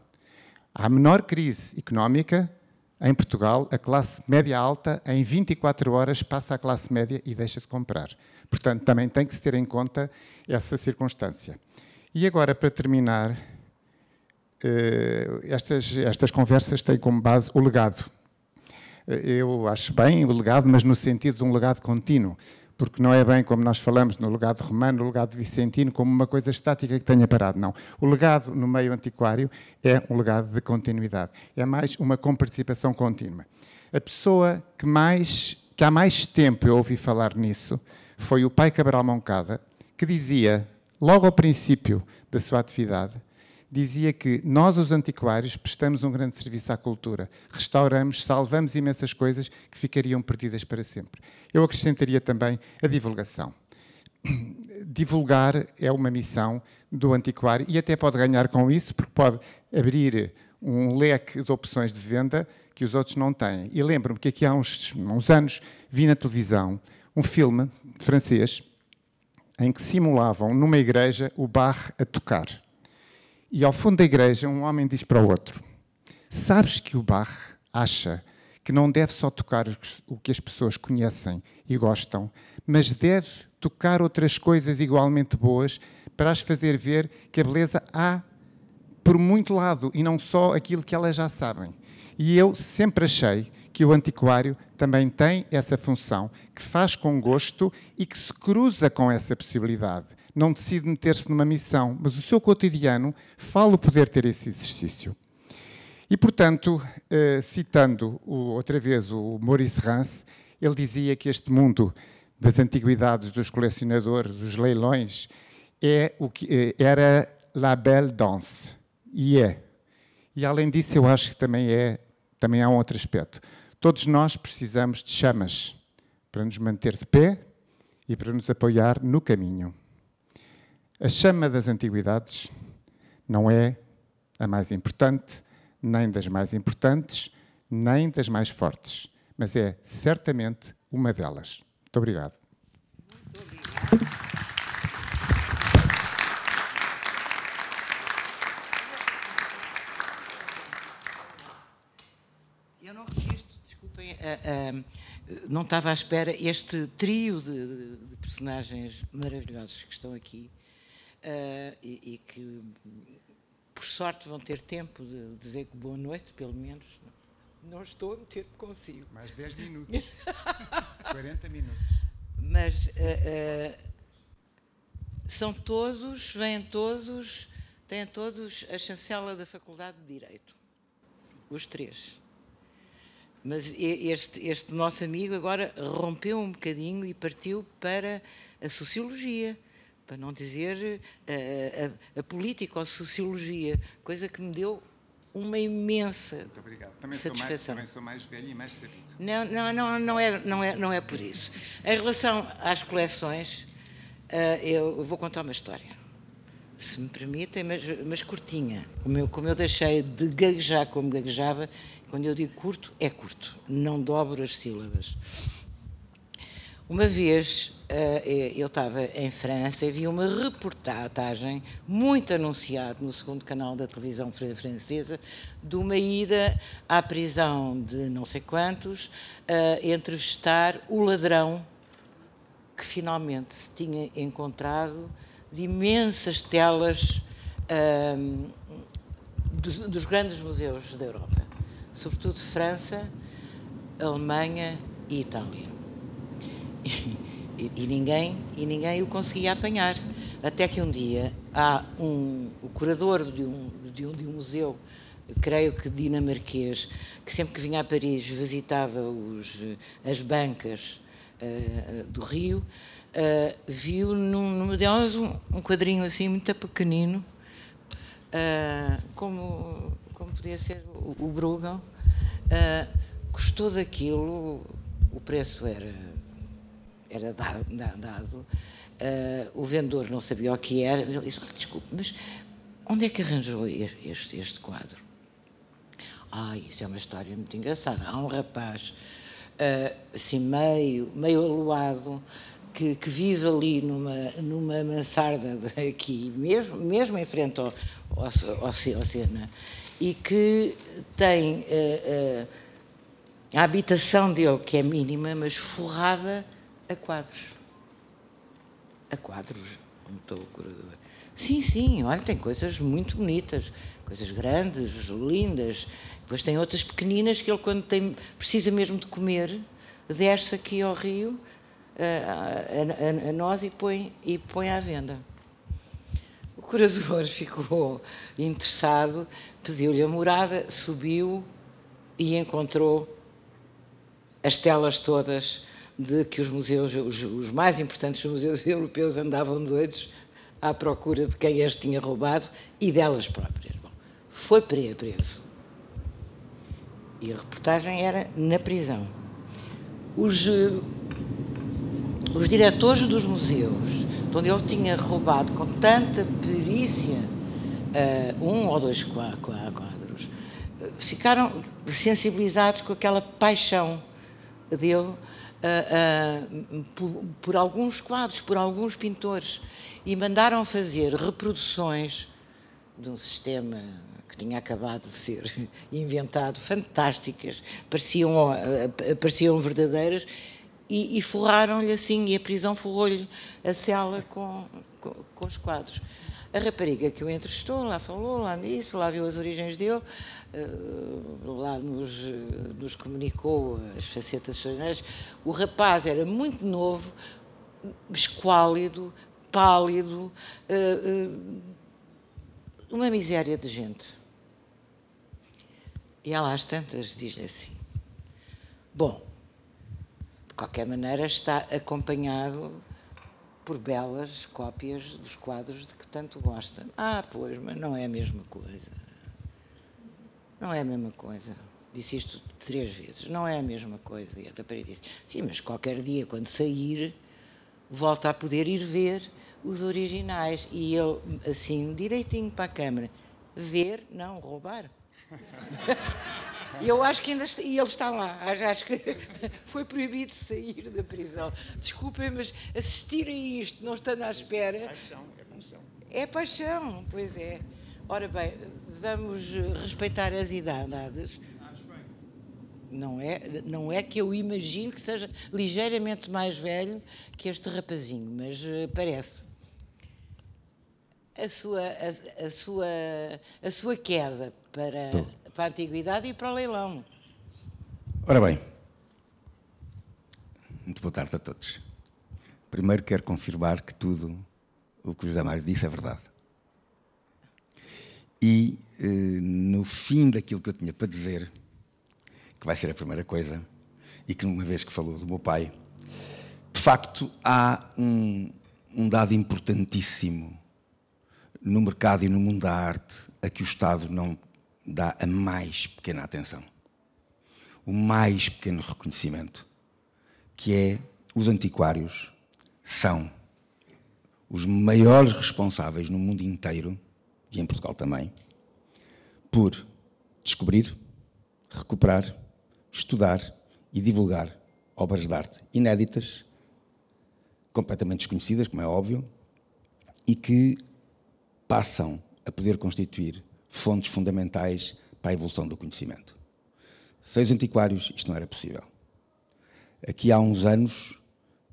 Há menor crise económica, em Portugal, a classe média alta, em 24 horas, passa à classe média e deixa de comprar. Portanto, também tem que se ter em conta essa circunstância. E agora, para terminar, estas conversas têm como base o legado. Eu acho bem o legado, mas no sentido de um legado contínuo, porque não é bem como nós falamos no legado romano, no legado vicentino, como uma coisa estática que tenha parado. Não. O legado no meio antiquário é um legado de continuidade. É mais uma comparticipação contínua. A pessoa que há mais tempo eu ouvi falar nisso foi o pai Cabral Moncada, que dizia, logo ao princípio da sua atividade, dizia que nós, os antiquários, prestamos um grande serviço à cultura. Restauramos, salvamos imensas coisas que ficariam perdidas para sempre. Eu acrescentaria também a divulgação. Divulgar é uma missão do antiquário e até pode ganhar com isso, porque pode abrir um leque de opções de venda que os outros não têm. E lembro-me que aqui há uns anos vi na televisão um filme francês em que simulavam numa igreja o Bach a tocar. E ao fundo da igreja um homem diz para o outro: sabes que o Bach acha que não deve só tocar o que as pessoas conhecem e gostam, mas deve tocar outras coisas igualmente boas para as fazer ver que a beleza há por muito lado e não só aquilo que elas já sabem. E eu sempre achei que o antiquário também tem essa função, que faz com gosto e que se cruza com essa possibilidade. Não decide meter-se numa missão, mas o seu cotidiano fala o poder ter esse exercício. E, portanto, citando outra vez o Maurice Rance, ele dizia que este mundo das antiguidades, dos colecionadores, dos leilões, era la belle danse. E é. E, além disso, eu acho que também há um outro aspecto. Todos nós precisamos de chamas para nos manter de pé e para nos apoiar no caminho. A chama das antiguidades não é a mais importante, nem das mais importantes, nem das mais fortes, mas é certamente uma delas. Muito obrigado. Muito obrigado. Eu não resisto, desculpem, não estava à espera, este trio de personagens maravilhosos que estão aqui e que, por sorte, vão ter tempo de dizer que boa noite, pelo menos. Não estou a meter consigo. Mais 10 minutos. 40 minutos. Mas são todos, vêm todos, têm todos a chancela da Faculdade de Direito. Os três. Mas este nosso amigo agora rompeu um bocadinho e partiu para a sociologia, para não dizer a político-sociologia, coisa que me deu uma imensa satisfação. Também sou mais velho e mais sabido. Não é por isso. Em relação às coleções, eu vou contar uma história, se me permitem, mas curtinha. Como eu deixei de gaguejar como gaguejava. Quando eu digo curto, é curto, não dobro as sílabas. Uma vez eu estava em França e vi uma reportagem muito anunciada no segundo canal da televisão francesa de uma ida à prisão de não sei quantos entrevistar o ladrão que finalmente se tinha encontrado de imensas telas dos grandes museus da Europa. Sobretudo França, Alemanha e Itália. E ninguém o conseguia apanhar. Até que um dia o curador de um museu, creio que dinamarquês, que sempre que vinha a Paris visitava as bancas do Rio, viu numa delas um quadrinho assim muito pequenino, como podia ser o Bruegel, custou daquilo, o preço era dado, o vendedor não sabia o que era, ele disse: desculpe, mas onde é que arranjou este quadro? Isso é uma história muito engraçada. Há um rapaz, assim meio aluado, que vive ali numa mansarda aqui, mesmo em frente ao Sena, e que tem a habitação dele, que é mínima, mas forrada a quadros. A quadros, perguntou o curador. Sim, olha, tem coisas muito bonitas, coisas grandes, lindas. Depois tem outras pequeninas que ele, quando precisa mesmo de comer, desce aqui ao Rio, a nós, e põe à venda. O curador ficou interessado, pediu-lhe a morada, subiu e encontrou as telas todas de que os museus, os mais importantes museus europeus, andavam doidos à procura de quem as tinha roubado e delas próprias. Bom, foi preso. E a reportagem era na prisão. Os diretores dos museus, de onde ele tinha roubado com tanta perícia 1 ou 2 quadros, ficaram sensibilizados com aquela paixão dele por alguns quadros, por alguns pintores, e mandaram fazer reproduções de um sistema que tinha acabado de ser inventado, fantásticas, pareciam verdadeiras, e forraram-lhe assim, e a prisão forrou-lhe a cela com os quadros. A rapariga que o entrevistou lá falou, lá disse, lá viu as origens dele, lá nos comunicou as facetas extraordinárias. O rapaz era muito novo, esquálido, pálido, uma miséria de gente. E ela às tantas diz-lhe assim: bom, de qualquer maneira está acompanhado por belas cópias dos quadros de que tanto gosta. Ah, pois, mas não é a mesma coisa. Não é a mesma coisa. Disse isto 3 vezes. Não é a mesma coisa. E a rapariga disse: sim, mas qualquer dia, quando sair, volta a poder ir ver os originais. E ele, assim, direitinho para a câmara: ver, não, roubar. E eu acho que ainda está, e ele está lá. Acho que foi proibido de sair da prisão. Desculpem, mas assistir a isto, não estando à espera. É paixão. É paixão, pois é. Ora bem, vamos respeitar as idades. Não é que eu imagino que seja ligeiramente mais velho que este rapazinho, mas parece. A sua queda para a antiguidade e para o leilão. Ora bem, muito boa tarde a todos. Primeiro quero confirmar que tudo o que o José Mário disse é verdade. E no fim daquilo que eu tinha para dizer, que vai ser a primeira coisa, e que uma vez que falou do meu pai, de facto há um dado importantíssimo no mercado e no mundo da arte a que o Estado não dá a mais pequena atenção, o mais pequeno reconhecimento, que é: os antiquários são os maiores responsáveis no mundo inteiro, e em Portugal também, por descobrir, recuperar, estudar e divulgar obras de arte inéditas, completamente desconhecidas, como é óbvio, e que passam a poder constituir fontes fundamentais para a evolução do conhecimento. Sem os antiquários, isto não era possível. Aqui há uns anos,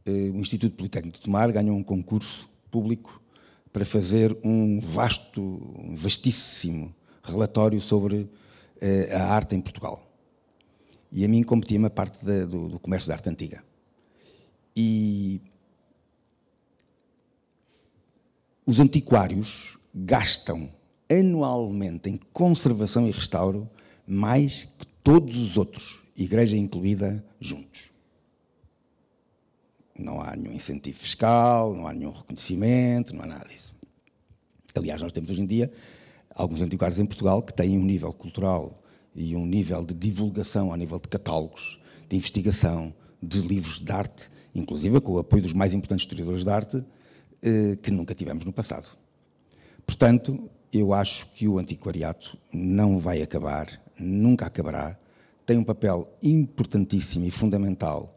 o Instituto Politécnico de Tomar ganhou um concurso público para fazer um vastíssimo relatório sobre a arte em Portugal. E a mim competia-me a parte do comércio da arte antiga. E os antiquários gastam anualmente em conservação e restauro mais que todos os outros, igreja incluída, juntos. Não há nenhum incentivo fiscal, não há nenhum reconhecimento, não há nada disso. Aliás, nós temos hoje em dia alguns antiquários em Portugal que têm um nível cultural e um nível de divulgação ao nível de catálogos, de investigação, de livros de arte, inclusive com o apoio dos mais importantes historiadores de arte, que nunca tivemos no passado. Portanto, eu acho que o antiquariato não vai acabar, nunca acabará, tem um papel importantíssimo e fundamental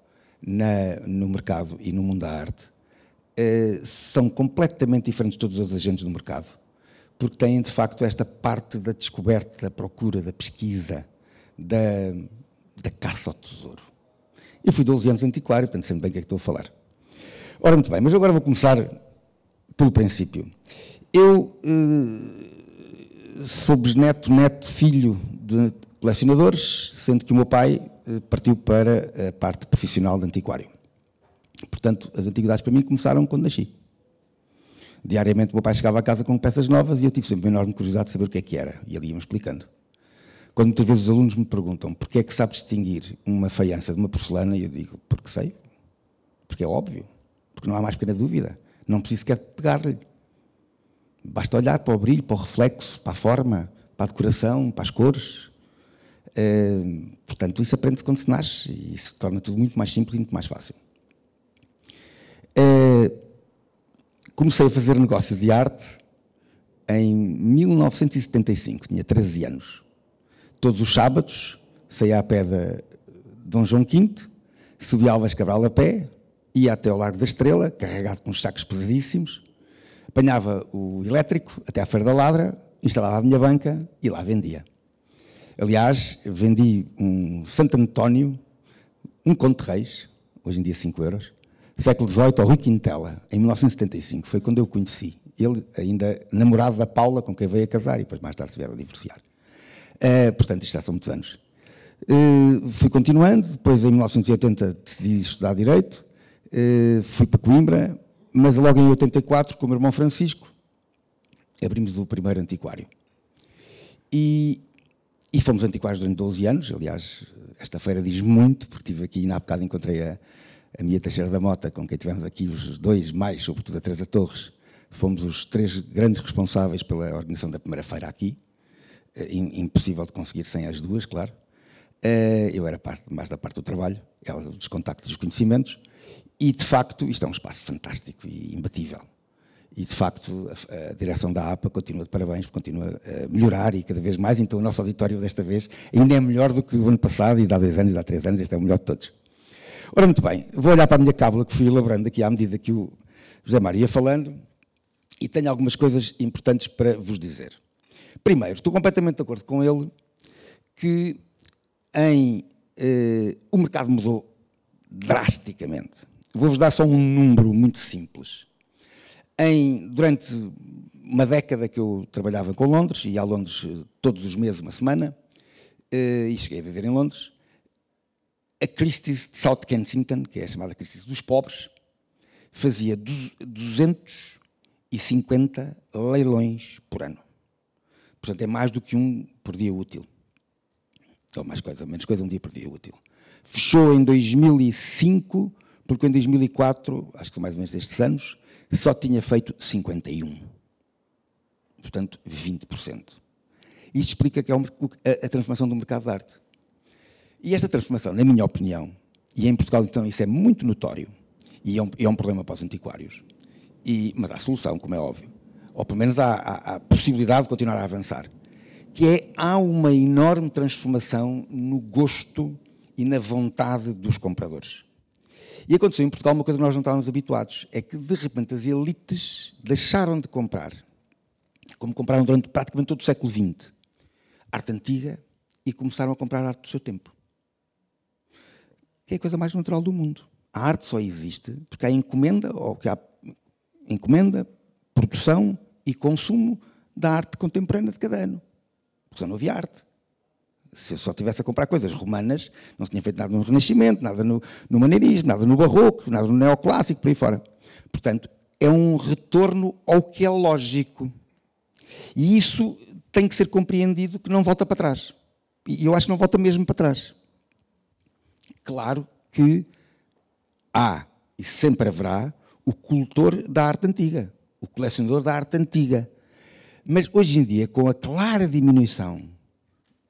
no mercado e no mundo da arte. São completamente diferentes de todos os agentes do mercado, porque têm, de facto, esta parte da descoberta, da procura, da pesquisa, da caça ao tesouro. Eu fui 12 anos antiquário, portanto, sei bem o que é que estou a falar. Ora, muito bem, mas agora vou começar pelo princípio. Eu sou bisneto, neto, filho de colecionadores, sendo que o meu pai partiu para a parte profissional de antiquário. Portanto, as antiguidades para mim começaram quando nasci. Diariamente o meu pai chegava a casa com peças novas e eu tive sempre uma enorme curiosidade de saber o que é que era. E ele ia-me explicando. Quando muitas vezes os alunos me perguntam porque é que sabe distinguir uma faiança de uma porcelana, eu digo, porque sei. Porque é óbvio. Porque não há mais pequena dúvida. Não preciso sequer pegar-lhe. Basta olhar para o brilho, para o reflexo, para a forma, para a decoração, para as cores. Portanto, isso aprende-se quando se nasce e isso torna tudo muito mais simples e muito mais fácil. Comecei a fazer negócios de arte em 1975, tinha 13 anos. todos os sábados, saía a pé de Dom João V, subia Álvares Cabral a pé, ia até ao Largo da Estrela, carregado com uns sacos pesadíssimos, apanhava o elétrico até à Feira da Ladra, instalava a minha banca e lá vendia. Aliás, vendi um Santo António, um Conde de Reis, hoje em dia 5 euros, século XVIII, ao Rui Quintela, em 1975, foi quando eu o conheci. Ele ainda namorado da Paula, com quem veio a casar, e depois mais tarde se vieram a divorciar. Portanto, isto já são muitos anos. Fui continuando, depois em 1980 decidi estudar Direito, fui para Coimbra, mas logo em 84, com o meu irmão Francisco, abrimos o primeiro antiquário. E fomos antiquários durante 12 anos, aliás, esta feira diz muito, porque estive aqui e há bocado encontrei a Mia Teixeira da Mota, com quem tivemos aqui os dois, mais sobretudo a Teresa Torres. Fomos os 3 grandes responsáveis pela organização da primeira feira aqui, impossível de conseguir sem as duas, claro. Eu era mais da parte do trabalho, ela dos contactos e dos conhecimentos, e de facto isto é um espaço fantástico e imbatível. E de facto a direção da APA continua de parabéns, continua a melhorar e cada vez mais, então o nosso auditório desta vez ainda é melhor do que o ano passado e de há 2 anos e de há 3 anos, este é o melhor de todos. Ora, muito bem, vou olhar para a minha cábula que fui elaborando aqui à medida que o José Mário ia falando e tenho algumas coisas importantes para vos dizer. Primeiro, estou completamente de acordo com ele que o mercado mudou drasticamente. Vou-vos dar só um número muito simples. Durante uma década que eu trabalhava com Londres, ia a Londres todos os meses, uma semana, e cheguei a viver em Londres, a Christie's de South Kensington, que é a chamada Christie's dos pobres, fazia 250 leilões por ano. Portanto, é mais do que um por dia útil. Ou mais coisa, menos coisa, um dia por dia útil. Fechou em 2005, porque em 2004, acho que são mais ou menos estes anos, só tinha feito 51. Portanto, 20%. Isto explica que é a transformação do mercado de arte. E esta transformação, na minha opinião, e em Portugal então isso é muito notório, e é um problema para os antiquários, mas há solução, como é óbvio, ou pelo menos há possibilidade de continuar a avançar, que há uma enorme transformação no gosto e na vontade dos compradores. E aconteceu em Portugal uma coisa que nós não estávamos habituados, é que de repente as elites deixaram de comprar, como compraram durante praticamente todo o século XX, arte antiga, e começaram a comprar arte do seu tempo. Que é a coisa mais natural do mundo. A arte só existe porque há encomenda, produção e consumo da arte contemporânea de cada ano. Porque senão não havia arte. Se eu só estivesse a comprar coisas romanas, não se tinha feito nada no Renascimento, nada no maneirismo, nada no Barroco, nada no Neoclássico, por aí fora. Portanto, é um retorno ao que é lógico. E isso tem que ser compreendido que não volta para trás. E eu acho que não volta mesmo para trás. Claro que há, e sempre haverá, o cultor da arte antiga, o colecionador da arte antiga. Mas hoje em dia, com a clara diminuição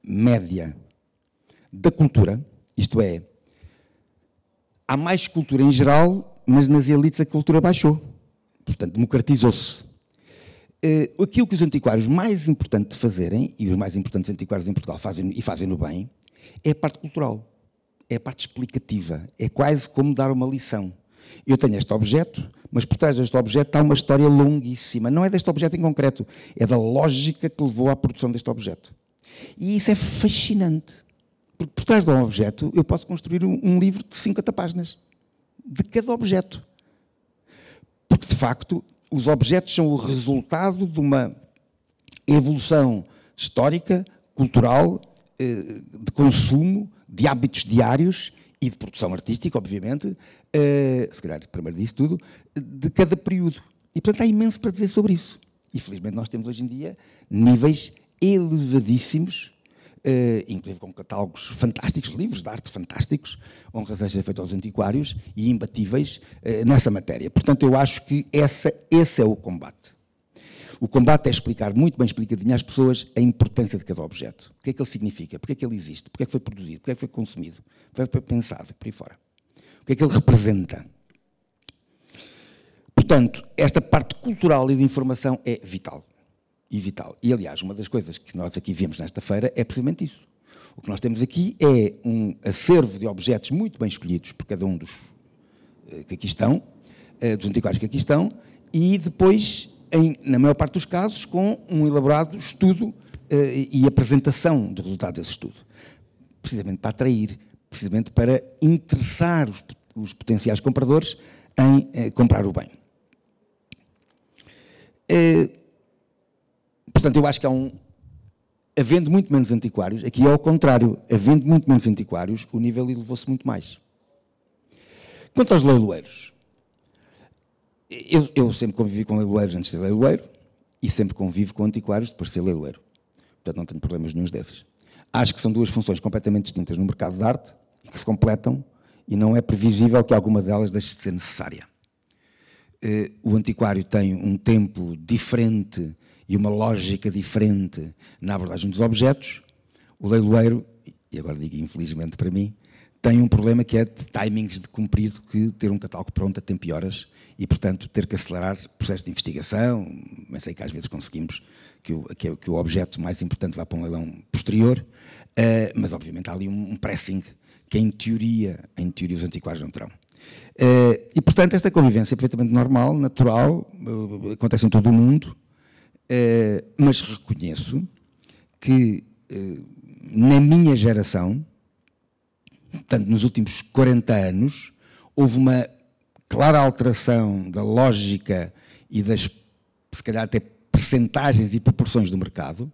média da cultura, isto é, há mais cultura em geral, mas nas elites a cultura baixou. Portanto, democratizou-se. Aquilo que os antiquários mais importantes de fazerem, e os mais importantes antiquários em Portugal fazem-no bem, é a parte cultural. É a parte explicativa. É quase como dar uma lição. Eu tenho este objeto, mas por trás deste objeto está uma história longuíssima. Não é deste objeto em concreto, é da lógica que levou à produção deste objeto. E isso é fascinante. Porque por trás de um objeto eu posso construir um livro de 50 páginas. De cada objeto. Porque, de facto, os objetos são o resultado de uma evolução histórica, cultural, de consumo, de hábitos diários e de produção artística, obviamente, se calhar primeiro disso tudo, de cada período. E, portanto, há imenso para dizer sobre isso. E, felizmente, nós temos hoje em dia níveis elevadíssimos, inclusive com catálogos fantásticos, livros de arte fantásticos, honra seja feita aos antiquários e imbatíveis nessa matéria. Portanto, eu acho que esse é o combate. O combate é explicar muito bem explicadinho às pessoas a importância de cada objeto. O que é que ele significa? Porque é que ele existe? Porque é que foi produzido? Porque é que foi consumido? Porque é que foi pensado? Por aí fora. O que é que ele representa? Portanto, esta parte cultural e de informação é vital. E, aliás, uma das coisas que nós aqui vemos nesta feira é precisamente isso. O que nós temos aqui é um acervo de objetos muito bem escolhidos por cada um dos que aqui estão, dos antiquários que aqui estão, e depois, na maior parte dos casos, com um elaborado estudo e apresentação do resultado desse estudo. Precisamente para atrair, precisamente para interessar os potenciais compradores em comprar o bem. Portanto, eu acho que havendo muito menos antiquários, aqui é ao contrário, havendo muito menos antiquários, o nível elevou-se muito mais. Quanto aos leiloeiros, eu sempre convivi com leiloeiros antes de ser leiloeiro e sempre convivo com antiquários depois de ser leiloeiro. Portanto, não tenho problemas nenhum desses. Acho que são duas funções completamente distintas no mercado de arte e que se completam e não é previsível que alguma delas deixe de ser necessária. O antiquário tem um tempo diferente e uma lógica diferente na abordagem dos objetos. O leiloeiro, e agora digo infelizmente para mim, tem um problema que é de timings de cumprido, que ter um catálogo pronto a tempo e horas e, portanto, ter que acelerar o processo de investigação. Mas sei que às vezes conseguimos que o objeto mais importante vá para um leilão posterior, mas obviamente há ali um pressing que em teoria os antiquários não terão. E, portanto, esta convivência é perfeitamente normal, natural, acontece em todo o mundo, mas reconheço que na minha geração, portanto, nos últimos 40 anos, houve uma clara alteração da lógica e das, se calhar, até percentagens e proporções do mercado,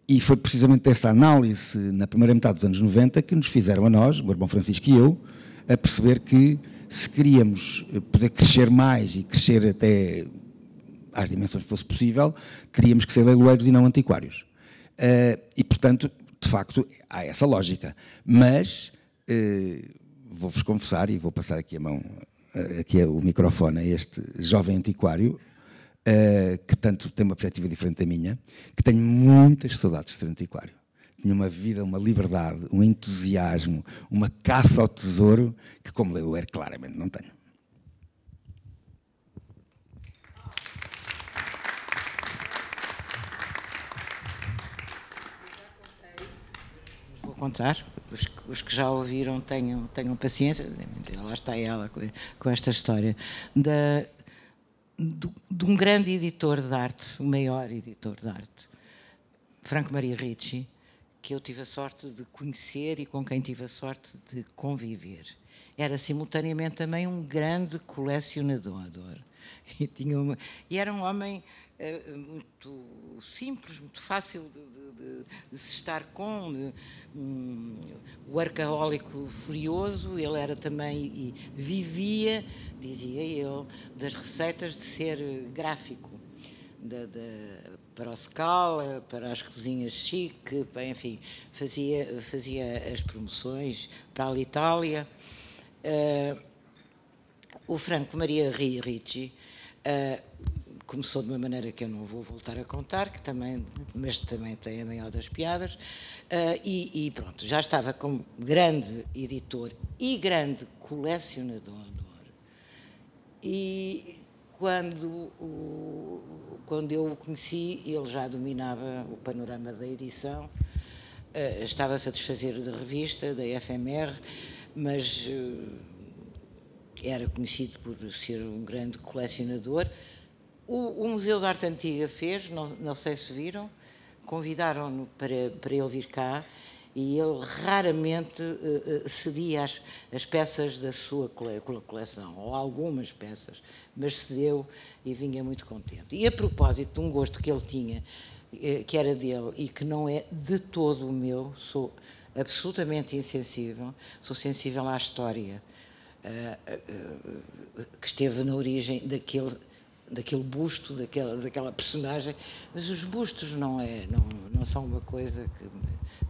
e foi precisamente essa análise na primeira metade dos anos 90 que nos fizeram a nós, o Bourbon Francisco e eu, a perceber que se queríamos poder crescer mais e crescer até às dimensões que fosse possível, teríamos que ser leiloeiros e não antiquários. E, portanto, de facto, há essa lógica. Mas vou-vos confessar, e vou passar aqui a mão, aqui o microfone a este jovem antiquário, que tanto tem uma perspectiva diferente da minha, que tenho muitas saudades de ser antiquário. Tinha uma vida, uma liberdade, um entusiasmo, uma caça ao tesouro, que como leiloeiro claramente não tenho. Vou contar, os que já ouviram tenham paciência, lá está ela com esta história, de um grande editor de arte, o maior editor de arte, Franco Maria Ricci, que eu tive a sorte de conhecer e com quem tive a sorte de conviver. Era simultaneamente também um grande colecionador. E era um homem muito simples, muito fácil de se estar com, o arcaólico furioso. Ele era também, e vivia, dizia ele, das receitas de ser gráfico, para o Scala, para as cozinhas chique, enfim, fazia as promoções para a Itália. O Franco Maria Ricci começou de uma maneira que eu não vou voltar a contar, mas também tem a maior das piadas, e pronto, já estava como grande editor e grande colecionador. E quando eu o conheci, ele já dominava o panorama da edição, estava-se a desfazer da revista, da FMR, mas era conhecido por ser um grande colecionador. O Museu de Arte Antiga fez, não sei se viram, convidaram-no para ele vir cá, e ele raramente cedia as peças da sua coleção, ou algumas peças, mas cedeu e vinha muito contente. E a propósito de um gosto que ele tinha, que era dele e que não é de todo o meu, sou absolutamente insensível, sou sensível à história que esteve na origem daquele busto, daquela personagem, mas os bustos não são uma coisa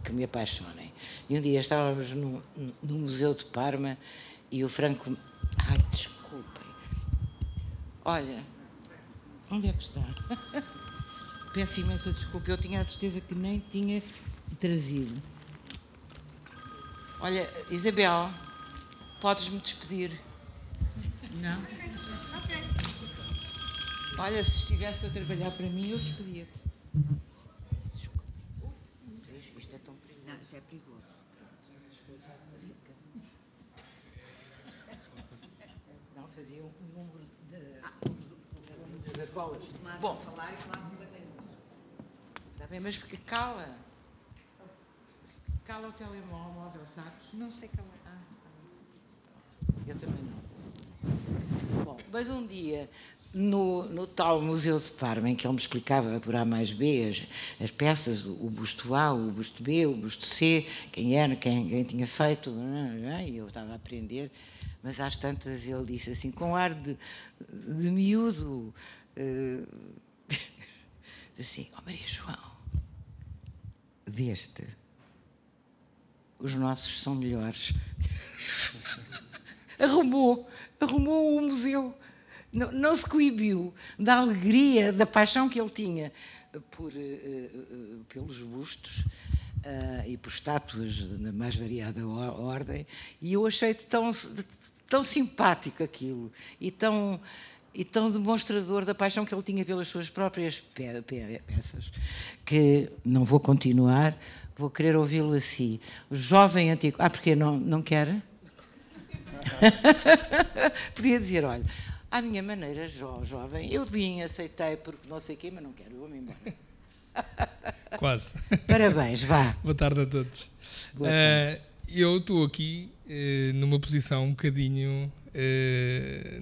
que me apaixonem. E um dia estávamos no Museu de Parma e o Franco... Ai, desculpem. Olha, onde é que está? Peço imensa desculpa, eu tinha a certeza que nem tinha trazido. Olha, Isabel, podes-me despedir? Não? Olha, se estivesse a trabalhar para mim, eu despedia-te. Isto é tão perigoso. Isso é perigoso. Não, fazia um número das argolas. Bom, está bem, mas cala. Cala o telemóvel, sabes? Não sei calar. Eu também não. Bom, mas um dia, no tal Museu de Parma, em que ele me explicava por A mais B as peças, o busto A, o busto B, o busto C, quem era, quem tinha feito, e eu estava a aprender, mas às tantas ele disse assim, com ar de miúdo, assim, Maria João, deste, os nossos são melhores. Arrumou o museu. Não se coibiu da alegria, da paixão que ele tinha pelos bustos e por estátuas na mais variada ordem, e eu achei tão simpático aquilo e tão demonstrador da paixão que ele tinha pelas suas próprias peças, que não vou continuar, vou querer ouvi-lo assim. O jovem antigo... porque não quer? Podia dizer, olha, à minha maneira jovem, eu vim, aceitei porque não sei o quê, mas não quero, vou-me embora. Quase. Parabéns, vá. Boa tarde a todos. Eu estou aqui numa posição um bocadinho,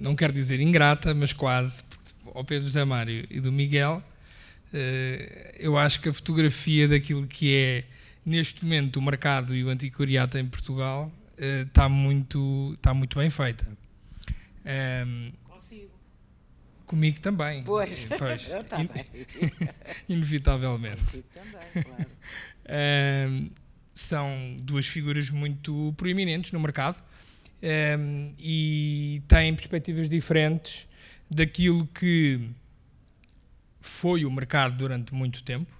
não quero dizer ingrata, mas quase, ao pé do José Mário e do Miguel. Eu acho que a fotografia daquilo que é, neste momento, o mercado e o antiquariado em Portugal está muito bem feita. Consigo. Comigo também. Pois. Está bem. Inevitavelmente. Consigo também, claro. São duas figuras muito proeminentes no mercado e têm perspectivas diferentes daquilo que foi o mercado durante muito tempo,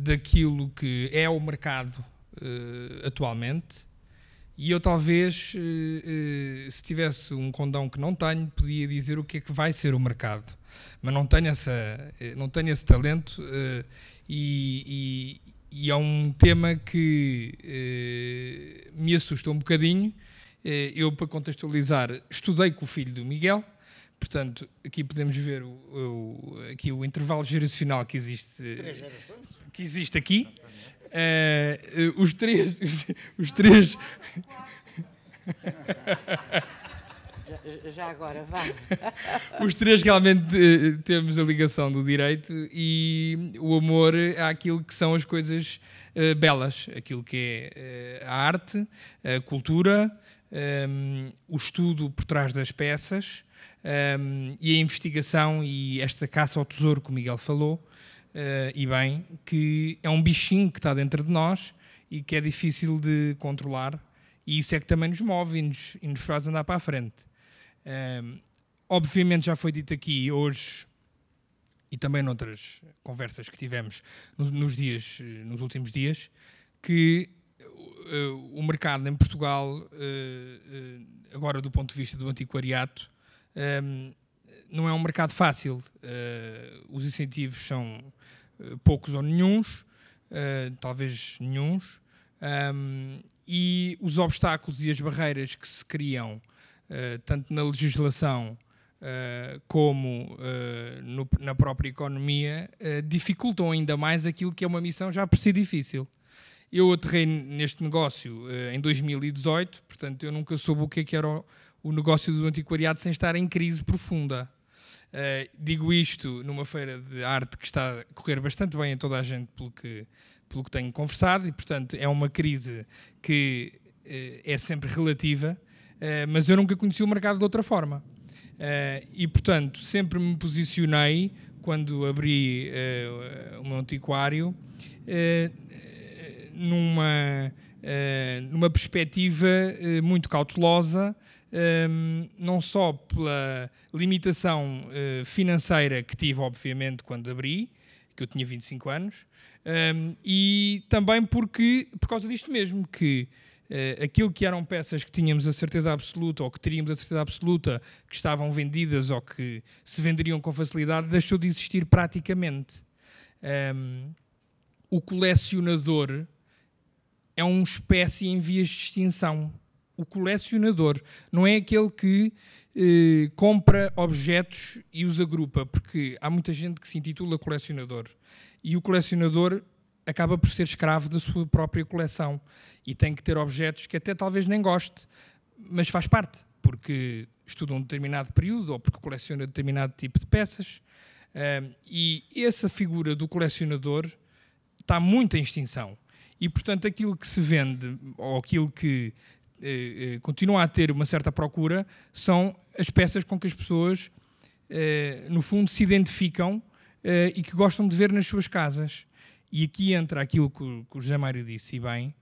daquilo que é o mercado atualmente. E eu talvez, se tivesse um condão que não tenho, podia dizer o que é que vai ser o mercado. Mas não tenho esse talento e é um tema que me assusta um bocadinho. Eu, para contextualizar, estudei com o filho do Miguel, portanto, aqui podemos ver aqui o intervalo geracional que existe, 3 gerações? Que existe aqui. Os três já agora, vá. Os três realmente temos a ligação do direito e o amor àquilo que são as coisas belas, aquilo que é a arte, a cultura, o estudo por trás das peças e a investigação e esta caça ao tesouro que o Miguel falou. E bem, que é um bichinho que está dentro de nós e que é difícil de controlar, e isso é que também nos move e nos faz andar para a frente. Obviamente já foi dito aqui hoje e também noutras conversas que tivemos nos últimos dias, que o mercado em Portugal, agora do ponto de vista do antiquariado, não é um mercado fácil. Os incentivos são poucos ou nenhuns, talvez nenhuns, e os obstáculos e as barreiras que se criam, tanto na legislação como na própria economia, dificultam ainda mais aquilo que é uma missão já por si difícil. Eu aterrei neste negócio em 2018, portanto eu nunca soube o que era o negócio do antiquariado sem estar em crise profunda. Digo isto numa feira de arte que está a correr bastante bem a toda a gente pelo que tenho conversado, e portanto é uma crise que é sempre relativa, mas eu nunca conheci o mercado de outra forma. E portanto sempre me posicionei, quando abri o meu antiquário, numa perspectiva muito cautelosa, não só pela limitação financeira que tive, obviamente, quando abri, que eu tinha 25 anos, e também por causa disto mesmo, que aquilo que eram peças que tínhamos a certeza absoluta, ou que teríamos a certeza absoluta que estavam vendidas ou que se venderiam com facilidade, deixou de existir praticamente. O colecionador é uma espécie em vias de extinção. O colecionador não é aquele que compra objetos e os agrupa, porque há muita gente que se intitula colecionador, e o colecionador acaba por ser escravo da sua própria coleção e tem que ter objetos que até talvez nem goste, mas faz parte, porque estuda um determinado período ou porque coleciona determinado tipo de peças. E essa figura do colecionador está muito em extinção. E, portanto, aquilo que se vende, ou aquilo que continua a ter uma certa procura, são as peças com que as pessoas, no fundo, se identificam e que gostam de ver nas suas casas. E aqui entra aquilo que o José Mário disse, e bem,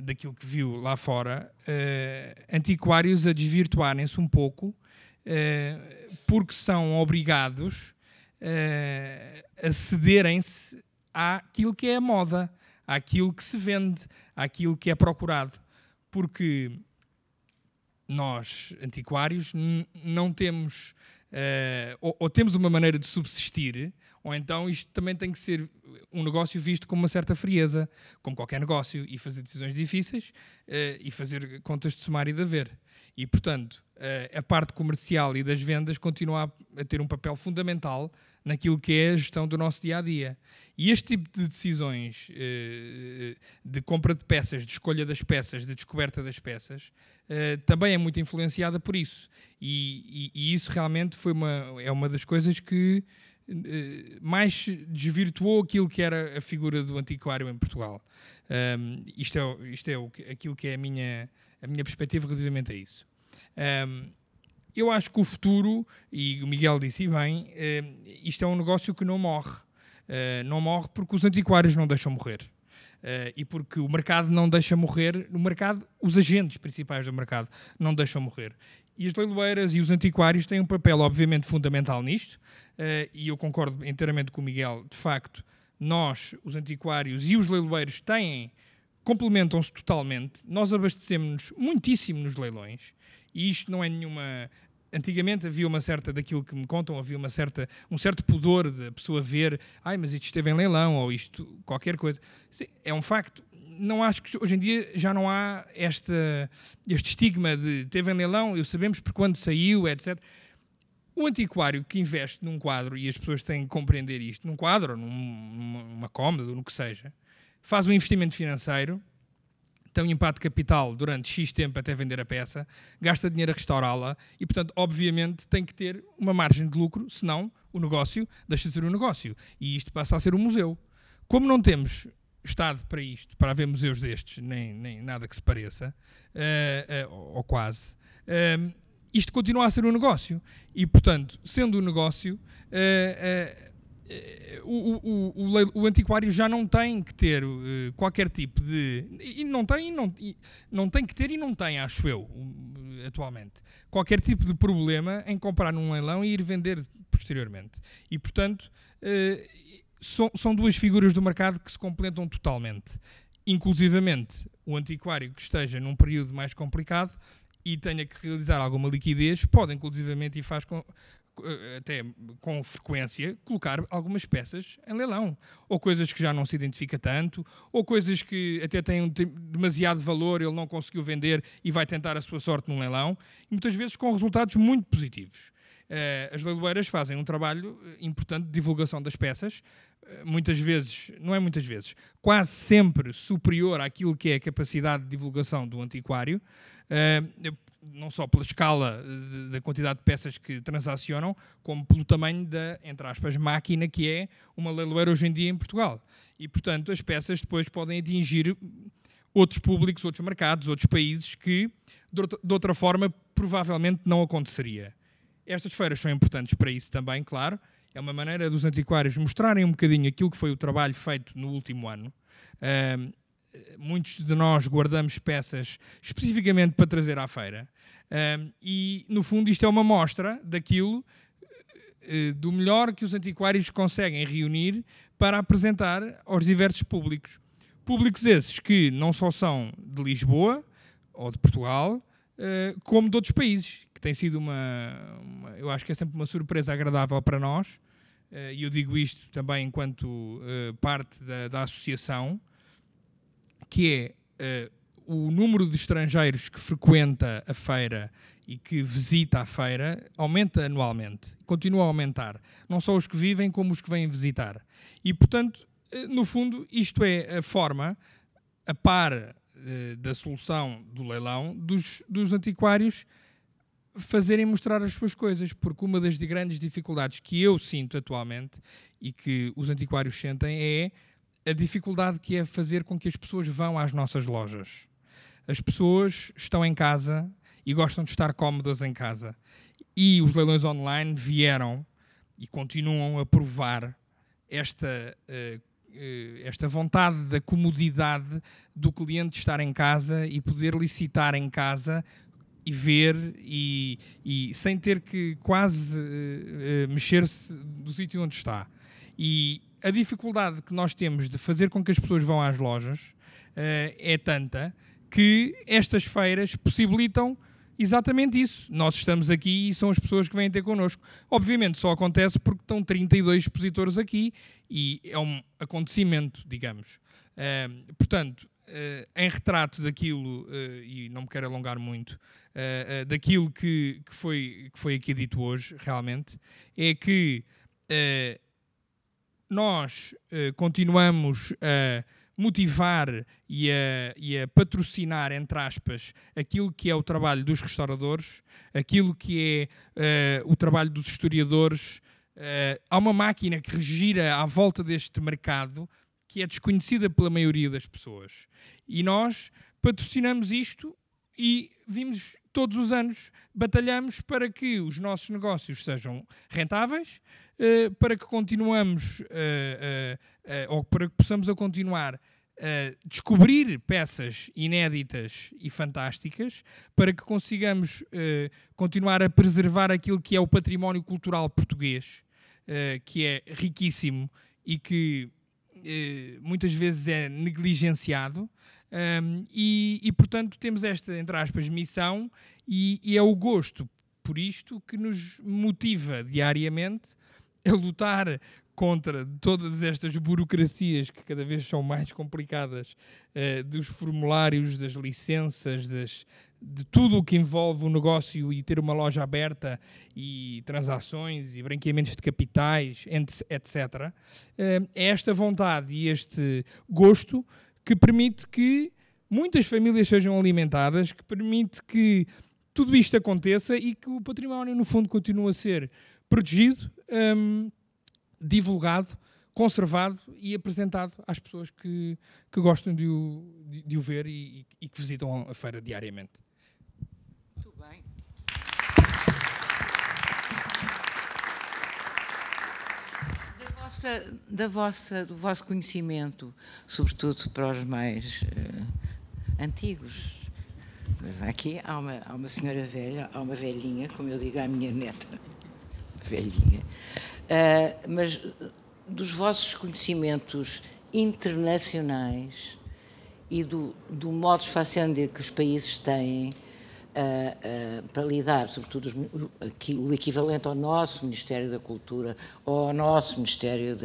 daquilo que viu lá fora, antiquários a desvirtuarem-se um pouco, porque são obrigados a cederem-se àquilo que é a moda, àquilo que se vende, àquilo que é procurado. Porque nós, antiquários, não temos, ou temos uma maneira de subsistir, ou então isto também tem que ser um negócio visto com uma certa frieza, como qualquer negócio, e fazer decisões difíceis e fazer contas de somar e de haver. E, portanto, a parte comercial e das vendas continua a ter um papel fundamental naquilo que é a gestão do nosso dia-a-dia. E este tipo de decisões de compra de peças, de escolha das peças, de descoberta das peças, também é muito influenciada por isso. E isso realmente é uma das coisas que mais desvirtuou aquilo que era a figura do antiquário em Portugal. Isto é aquilo que é a minha perspectiva relativamente a isso. Eu acho que o futuro, e o Miguel disse bem, isto é um negócio que não morre. Não morre porque os antiquários não deixam morrer. E porque o mercado não deixa morrer, os agentes principais do mercado não deixam morrer. E as leiloeiras e os antiquários têm um papel, obviamente, fundamental nisto, e eu concordo inteiramente com o Miguel. De facto, nós, os antiquários e os leiloeiros, complementam-se totalmente. Nós abastecemos-nos muitíssimo nos leilões, e isto não é nenhuma... Antigamente havia uma certa, daquilo que me contam, havia um certo pudor de a pessoa ver, mas isto esteve em leilão, ou isto, qualquer coisa. É um facto. Não acho que hoje em dia já não há este estigma de teve em leilão, eu sabemos por quando saiu, etc. O antiquário que investe num quadro, e as pessoas têm que compreender isto, num quadro, numa cómoda, ou no que seja, faz um investimento financeiro, tem um impacto de capital durante X tempo até vender a peça, gasta dinheiro a restaurá-la e, portanto, obviamente, tem que ter uma margem de lucro, senão o negócio deixa de ser um negócio. E isto passa a ser um museu. Como não temos Estado para isto, para haver museus destes, nem nada que se pareça, ou quase, isto continua a ser um negócio. E, portanto, sendo um negócio... O antiquário já não tem que ter qualquer tipo de... não tem que ter e não tem, acho eu, atualmente. Qualquer tipo de problema em comprar num leilão e ir vender posteriormente. E, portanto, são duas figuras do mercado que se completam totalmente. Inclusivamente, o antiquário que esteja num período mais complicado e tenha que realizar alguma liquidez, pode, inclusivamente, e faz até com frequência, colocar algumas peças em leilão. Ou coisas que já não se identifica tanto, ou coisas que até têm demasiado valor, ele não conseguiu vender e vai tentar a sua sorte num leilão, e muitas vezes com resultados muito positivos. As leiloeiras fazem um trabalho importante de divulgação das peças, quase sempre superior àquilo que é a capacidade de divulgação do antiquário, não só pela escala da quantidade de peças que transacionam, como pelo tamanho da, entre aspas, máquina que é uma leiloeira hoje em dia em Portugal. E, portanto, as peças depois podem atingir outros públicos, outros mercados, outros países que, de outra forma, provavelmente não aconteceria. Estas feiras são importantes para isso também, claro. É uma maneira dos antiquários mostrarem um bocadinho aquilo que foi o trabalho feito no último ano. Muitos de nós guardamos peças especificamente para trazer à feira. E, no fundo, isto é uma mostra daquilo, do melhor que os antiquários conseguem reunir para apresentar aos diversos públicos. Públicos esses que não só são de Lisboa ou de Portugal, como de outros países, que tem sido eu acho que é sempre uma surpresa agradável para nós, e eu digo isto também enquanto parte da associação, que é o número de estrangeiros que frequenta a feira e que visita a feira aumenta anualmente, continua a aumentar. Não só os que vivem, como os que vêm visitar. E, portanto, no fundo, isto é a forma, a par da solução do leilão, dos antiquários fazerem mostrar as suas coisas, porque uma das grandes dificuldades que eu sinto atualmente e que os antiquários sentem é a dificuldade que é fazer com que as pessoas vão às nossas lojas. As pessoas estão em casa e gostam de estar cómodas em casa. E os leilões online vieram e continuam a provar esta vontade da comodidade do cliente estar em casa e poder licitar em casa e ver e sem ter que quase mexer-se do sítio onde está. E a dificuldade que nós temos de fazer com que as pessoas vão às lojas é tanta que estas feiras possibilitam exatamente isso. Nós estamos aqui e são as pessoas que vêm ter connosco. Obviamente só acontece porque estão 32 expositores aqui e é um acontecimento, digamos. Portanto, em retrato daquilo, e não me quero alongar muito, daquilo que foi aqui dito hoje, realmente, é que nós continuamos a motivar e a patrocinar, entre aspas, aquilo que é o trabalho dos restauradores, aquilo que é o trabalho dos historiadores. Há uma máquina que gira à volta deste mercado que é desconhecida pela maioria das pessoas. E nós patrocinamos isto e vimos todos os anos, batalhamos para que os nossos negócios sejam rentáveis, para que continuamos, ou para que possamos a continuar a descobrir peças inéditas e fantásticas, para que consigamos continuar a preservar aquilo que é o património cultural português, que é riquíssimo e que muitas vezes é negligenciado, e portanto temos esta, entre aspas, missão e é o gosto por isto que nos motiva diariamente a lutar contra todas estas burocracias que cada vez são mais complicadas, dos formulários, das licenças, de tudo o que envolve o negócio e ter uma loja aberta e transações e branqueamentos de capitais, etc. É esta vontade e este gosto que permite que muitas famílias sejam alimentadas, que permite que tudo isto aconteça e que o património, no fundo, continue a ser protegido, divulgado, conservado e apresentado às pessoas que gostam de o ver e que visitam a feira diariamente. Muito bem. Do vosso conhecimento, sobretudo para os mais antigos. Mas aqui há uma senhora velha, há uma velhinha, como eu digo à minha neta, velhinha. Mas dos vossos conhecimentos internacionais e do modus faciandi que os países têm para lidar, sobretudo o equivalente ao nosso Ministério da Cultura ou ao nosso Ministério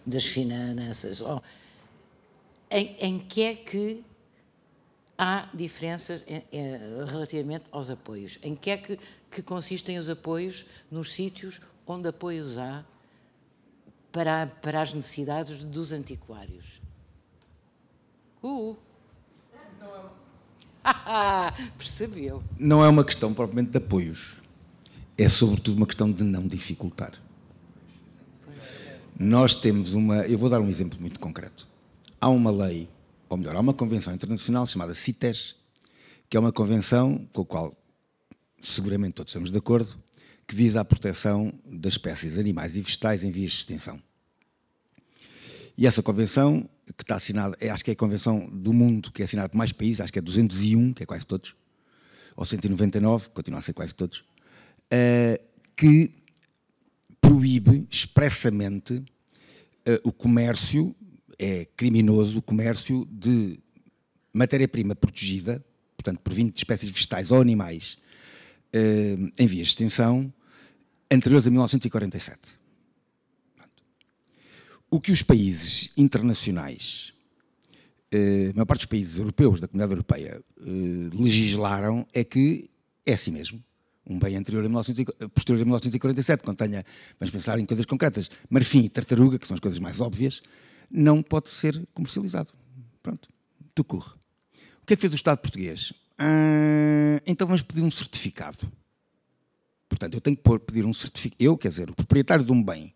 das Finanças, em que é que há diferenças relativamente aos apoios? Em que é que consistem os apoios nos sítios onde apoios há para as necessidades dos antiquários? Percebeu? Não é uma questão propriamente de apoios. É sobretudo uma questão de não dificultar. Nós temos eu vou dar um exemplo muito concreto. Há uma lei, ou melhor, há uma convenção internacional chamada CITES, que é uma convenção com a qual seguramente todos estamos de acordo, que visa a proteção das espécies animais e vegetais em vias de extinção. E essa convenção, que está assinada, acho que é a convenção do mundo que é assinada por mais países, acho que é 201, que é quase todos, ou 199, continua a ser quase todos, que proíbe expressamente o comércio, é criminoso o comércio de matéria-prima protegida, portanto, provindo de espécies vegetais ou animais em vias de extinção, anteriores a 1947. O que os países internacionais a maior parte dos países europeus, da Comunidade Europeia, legislaram é que é assim mesmo. Um bem posterior a 1947, quando tenha, vamos pensar em coisas concretas, marfim e tartaruga, que são as coisas mais óbvias, não pode ser comercializado. Pronto, tu corre. O que é que fez o Estado português? Então vamos pedir um certificado. Portanto, eu tenho que pedir um certificado. Quer dizer, o proprietário de um bem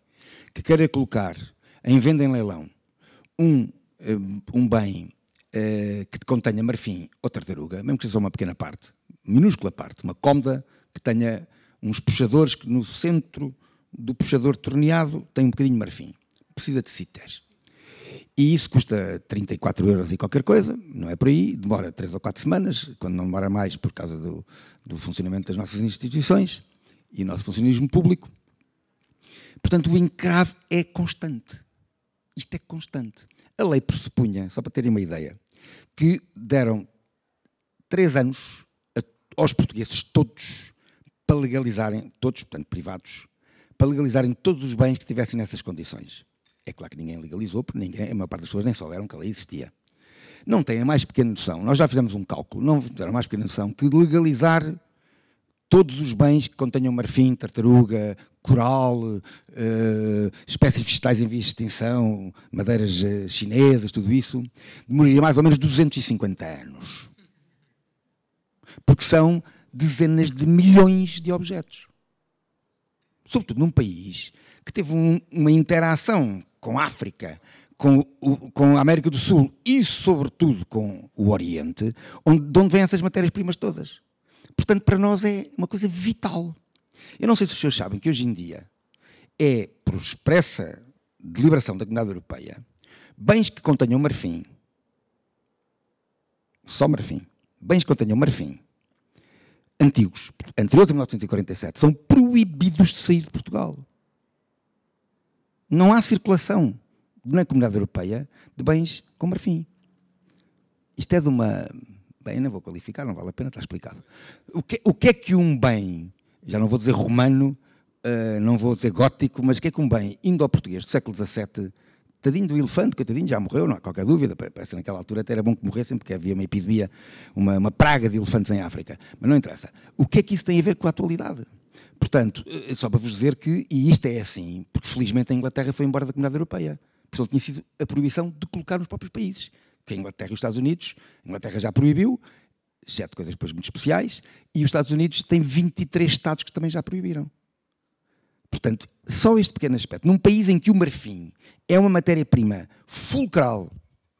que queira colocar em venda em leilão um bem que contenha marfim ou tartaruga, mesmo que seja uma pequena parte, minúscula parte, uma cômoda que tenha uns puxadores que no centro do puxador torneado tem um bocadinho de marfim. Precisa de CITES. E isso custa 34 euros e qualquer coisa, não é por aí, demora 3 ou 4 semanas, quando não demora mais por causa do funcionamento das nossas instituições e o nosso funcionalismo público. Portanto, o encrave é constante. Isto é constante. A lei pressupunha, só para terem uma ideia, que deram 3 anos aos portugueses todos para legalizarem, todos, portanto, privados, para legalizarem todos os bens que estivessem nessas condições. É claro que ninguém legalizou, porque a maior parte das pessoas nem souberam que a lei existia. Não têm a mais pequena noção, nós já fizemos um cálculo, não tiveram a mais pequena noção que legalizar todos os bens que contenham marfim, tartaruga, coral, espécies vegetais em vias de extinção, madeiras chinesas, tudo isso, demoraria mais ou menos 250 anos. Porque são dezenas de milhões de objetos. Sobretudo num país que teve uma interação com a África, com a América do Sul e, sobretudo, com o Oriente, de onde vêm essas matérias-primas todas. Portanto, para nós é uma coisa vital. Eu não sei se os senhores sabem que hoje em dia é, por expressa deliberação da Comunidade Europeia, bens que contenham marfim, só marfim, bens que contenham marfim, antigos, anteriores a 1947, são proibidos de sair de Portugal. Não há circulação na Comunidade Europeia de bens com marfim. Isto é de uma... Bem, não vou qualificar, não vale a pena, está explicado. O que é que um bem, já não vou dizer romano, não vou dizer gótico, mas o que é que um bem indo-português do século XVII, tadinho do elefante, coitadinho, já morreu, não há qualquer dúvida, parece que naquela altura até era bom que morressem, porque havia uma epidemia, uma praga de elefantes em África, mas não interessa. O que é que isso tem a ver com a atualidade? Portanto, só para vos dizer que, e isto é assim, porque felizmente a Inglaterra foi embora da Comunidade Europeia, portanto tinha sido a proibição de colocar nos próprios países, que a Inglaterra e os Estados Unidos, a Inglaterra já proibiu, exceto coisas depois muito especiais, e os Estados Unidos têm 23 estados que também já proibiram. Portanto, só este pequeno aspecto, num país em que o marfim é uma matéria-prima fulcral,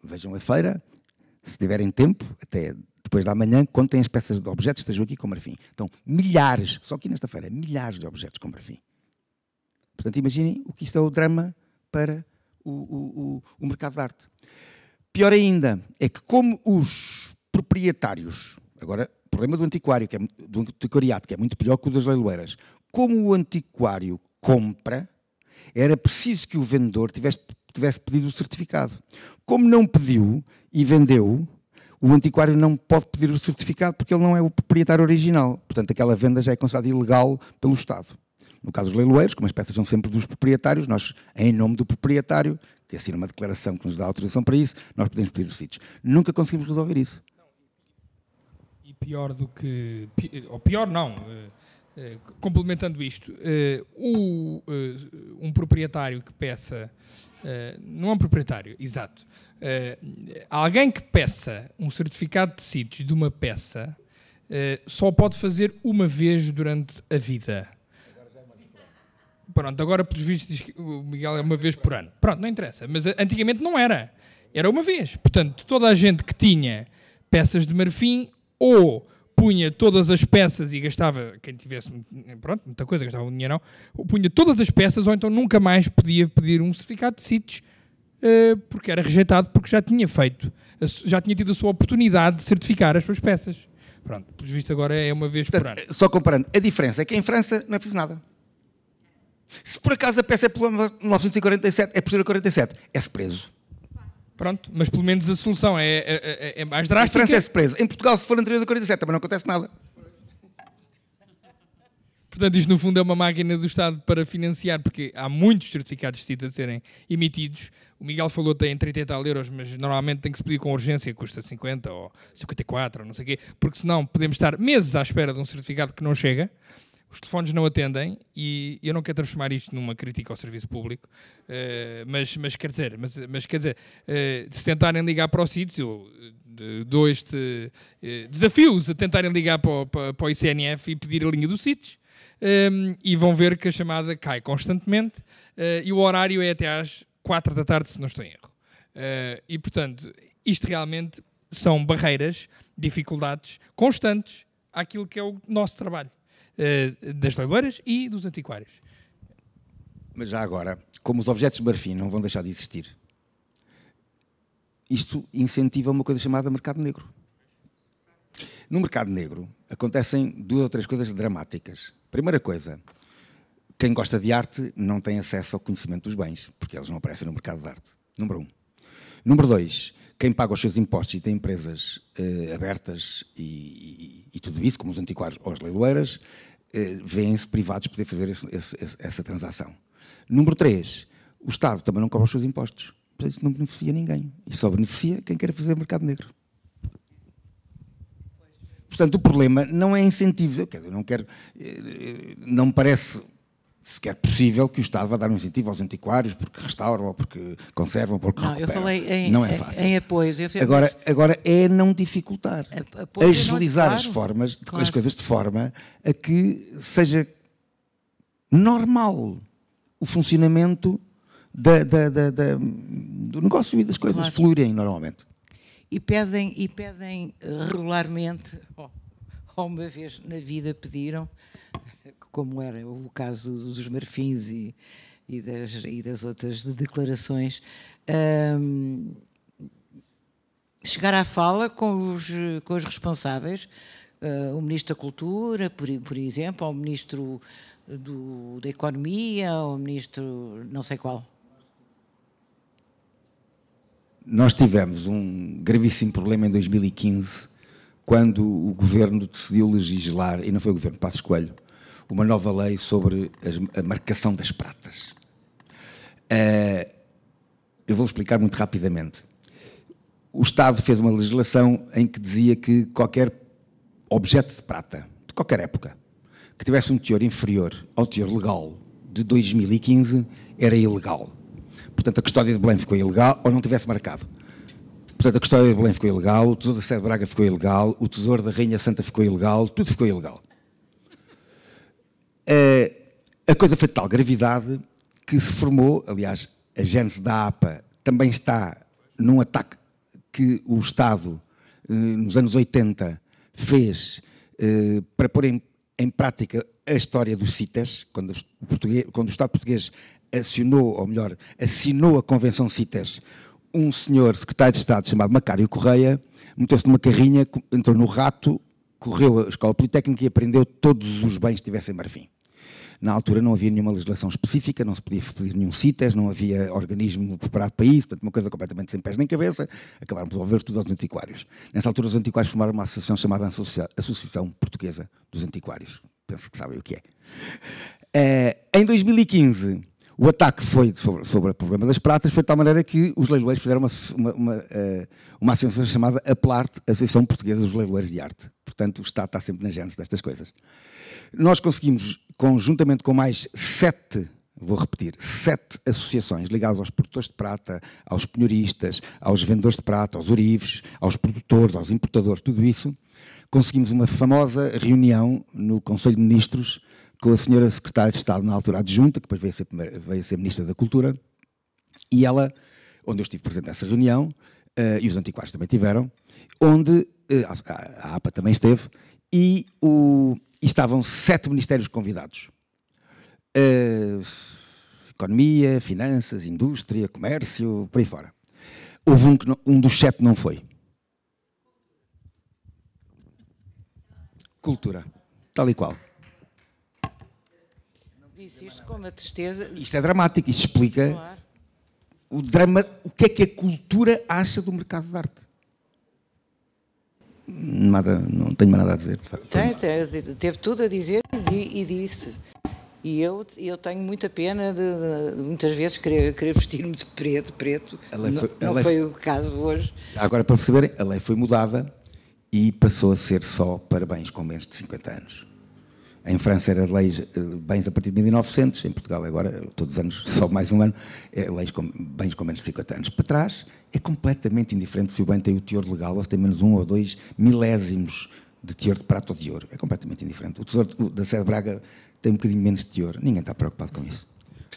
vejam a feira, se tiverem tempo, até depois da manhã, contem as peças de objetos que estejam aqui com marfim. Então, milhares, só aqui nesta feira, milhares de objetos com marfim. Portanto, imaginem o que isto é o drama para o mercado de arte. Pior ainda, é que como os proprietários, agora, o problema do antiquário, do antiquariado, que é muito pior que o das leiloeiras, como o antiquário compra, era preciso que o vendedor tivesse pedido o certificado. Como não pediu e vendeu, o antiquário não pode pedir o certificado porque ele não é o proprietário original. Portanto, aquela venda já é considerada ilegal pelo Estado. No caso dos leiloeiros, como as peças são sempre dos proprietários, nós, em nome do proprietário, que assina uma declaração que nos dá autorização para isso, nós podemos pedir os sítios. Nunca conseguimos resolver isso. E pior do que... Ou pior não... complementando isto, um proprietário que peça, não é um proprietário, exato, alguém que peça um certificado de sítios de uma peça só pode fazer uma vez durante a vida. Pronto, agora pelos vistos diz que o Miguel é uma vez por ano. Pronto, não interessa, mas antigamente não era. Era uma vez. Portanto, toda a gente que tinha peças de marfim ou punha todas as peças e gastava, quem tivesse, pronto, muita coisa, gastava um dinheirão, punha todas as peças ou então nunca mais podia pedir um certificado de sítios porque era rejeitado, porque já tinha feito, já tinha tido a sua oportunidade de certificar as suas peças. Pronto, pelos vistos agora é uma vez por ano. Só comparando, a diferença é que em França não é preciso nada. Se por acaso a peça é por 1947, é posterior a 47, é-se preso. Pronto, mas pelo menos a solução é mais drástica. Em França é-se preso. Em Portugal, se for anterior a 47, também não acontece nada. Portanto, isto no fundo é uma máquina do Estado para financiar, porque há muitos certificados de CITES a serem emitidos. O Miguel falou que tem 30 e tal euros, mas normalmente tem que se pedir com urgência, custa 50 ou 54 ou não sei o quê, porque senão podemos estar meses à espera de um certificado que não chega. Os telefones não atendem e eu não quero transformar isto numa crítica ao serviço público, mas quer dizer, se tentarem ligar para o CITES, eu dou este desafios a tentarem ligar para o ICNF e pedir a linha do CITES, e vão ver que a chamada cai constantemente, e o horário é até às 4 da tarde, se não estou em erro. E, portanto, isto realmente são barreiras, dificuldades constantes àquilo que é o nosso trabalho, das leiloeiras e dos antiquários. Mas já agora, como os objetos de marfim não vão deixar de existir, isto incentiva uma coisa chamada mercado negro. No mercado negro acontecem 2 ou 3 coisas dramáticas. Primeira coisa, quem gosta de arte não tem acesso ao conhecimento dos bens, porque eles não aparecem no mercado de arte. Número 1. Número 2, quem paga os seus impostos e tem empresas abertas e tudo isso, como os antiquários ou as leiloeiras, vêem-se privados de poder fazer essa transação. Número 3, o Estado também não cobra os seus impostos. Portanto, não beneficia ninguém. E só beneficia quem quer fazer mercado negro. Portanto, o problema não é incentivos. Não me parece sequer possível que o Estado vá dar um incentivo aos antiquários porque restauram, ou porque conservam, ou porque recuperam. Eu falei não é fácil. em apoios. Agora é não dificultar. Agilizar as formas, claro, as coisas de forma a que seja normal o funcionamento do negócio e das coisas, claro, fluírem normalmente. E pedem regularmente, ou uma vez na vida pediram, como era o caso dos marfins e das outras declarações, chegar à fala com os responsáveis, o Ministro da Cultura, por exemplo, ou o Ministro da Economia, ou o Ministro não sei qual. Nós tivemos um gravíssimo problema em 2015, quando o Governo decidiu legislar, e não foi o Governo, Passos Coelho, uma nova lei sobre a marcação das pratas. Eu vou explicar muito rapidamente. O Estado fez uma legislação em que dizia que qualquer objeto de prata, de qualquer época, que tivesse um teor inferior ao teor legal de 2015, era ilegal. Portanto, a custódia de Belém ficou ilegal, ou não tivesse marcado. Portanto, a custódia de Belém ficou ilegal, o tesouro da Sé de Braga ficou ilegal, o tesouro da Rainha Santa ficou ilegal, tudo ficou ilegal. A coisa foi de tal gravidade que se formou, aliás, a gênese da APA também está num ataque que o Estado, nos anos 80, fez para pôr em prática a história dos CITES, quando o Estado português assinou a Convenção CITES, um senhor secretário de Estado chamado Macário Correia, meteu-se numa carrinha, entrou no Rato, correu a Escola Politécnica e aprendeu todos os bens que tivessem marfim. Na altura não havia nenhuma legislação específica, não se podia pedir nenhum CITES, não havia organismo preparado para isso, portanto uma coisa completamente sem pés nem cabeça, acabaram por devolver tudo aos antiquários. Nessa altura os antiquários formaram uma associação chamada Associação Portuguesa dos Antiquários. Penso que sabem o que é. Em 2015, o ataque foi sobre o problema das pratas, foi de tal maneira que os leiloeiros fizeram uma associação chamada APLART, Associação Portuguesa dos Leiloeiros de Arte. Portanto, o Estado está sempre na gênese destas coisas. Nós conseguimos, conjuntamente com mais 7 associações ligadas aos produtores de prata, aos penhoristas, aos vendedores de prata, aos ourives, aos produtores, aos importadores, tudo isso, conseguimos uma famosa reunião no Conselho de Ministros com a senhora secretária de Estado, na altura adjunta, que depois veio a ser Ministra da Cultura, e ela, onde eu estive presente nessa reunião, e os antiquários também tiveram, onde a APA também esteve, e estavam 7 ministérios convidados. Economia, Finanças, Indústria, Comércio, por aí fora. Houve um dos 7 não foi. Cultura, tal e qual. Disse isto com uma tristeza. Isto é dramático, isto explica, claro, o que é que a cultura acha do mercado de arte. Nada, não tenho mais nada a dizer. Teve tudo a dizer e disse. E eu tenho muita pena de muitas vezes querer vestir-me de preto. Não foi o caso hoje. Agora, para perceberem, a lei foi mudada e passou a ser só para bens com menos de 50 anos. Em França era bens a partir de 1900, em Portugal agora, todos os anos, só mais um ano, é bens com menos de 50 anos. Para trás é completamente indiferente se o bem tem o teor legal ou se tem menos 1 ou 2 milésimos de teor de prata ou de ouro. É completamente indiferente. O tesouro da Sé de Braga tem um bocadinho menos de teor. Ninguém está preocupado com isso.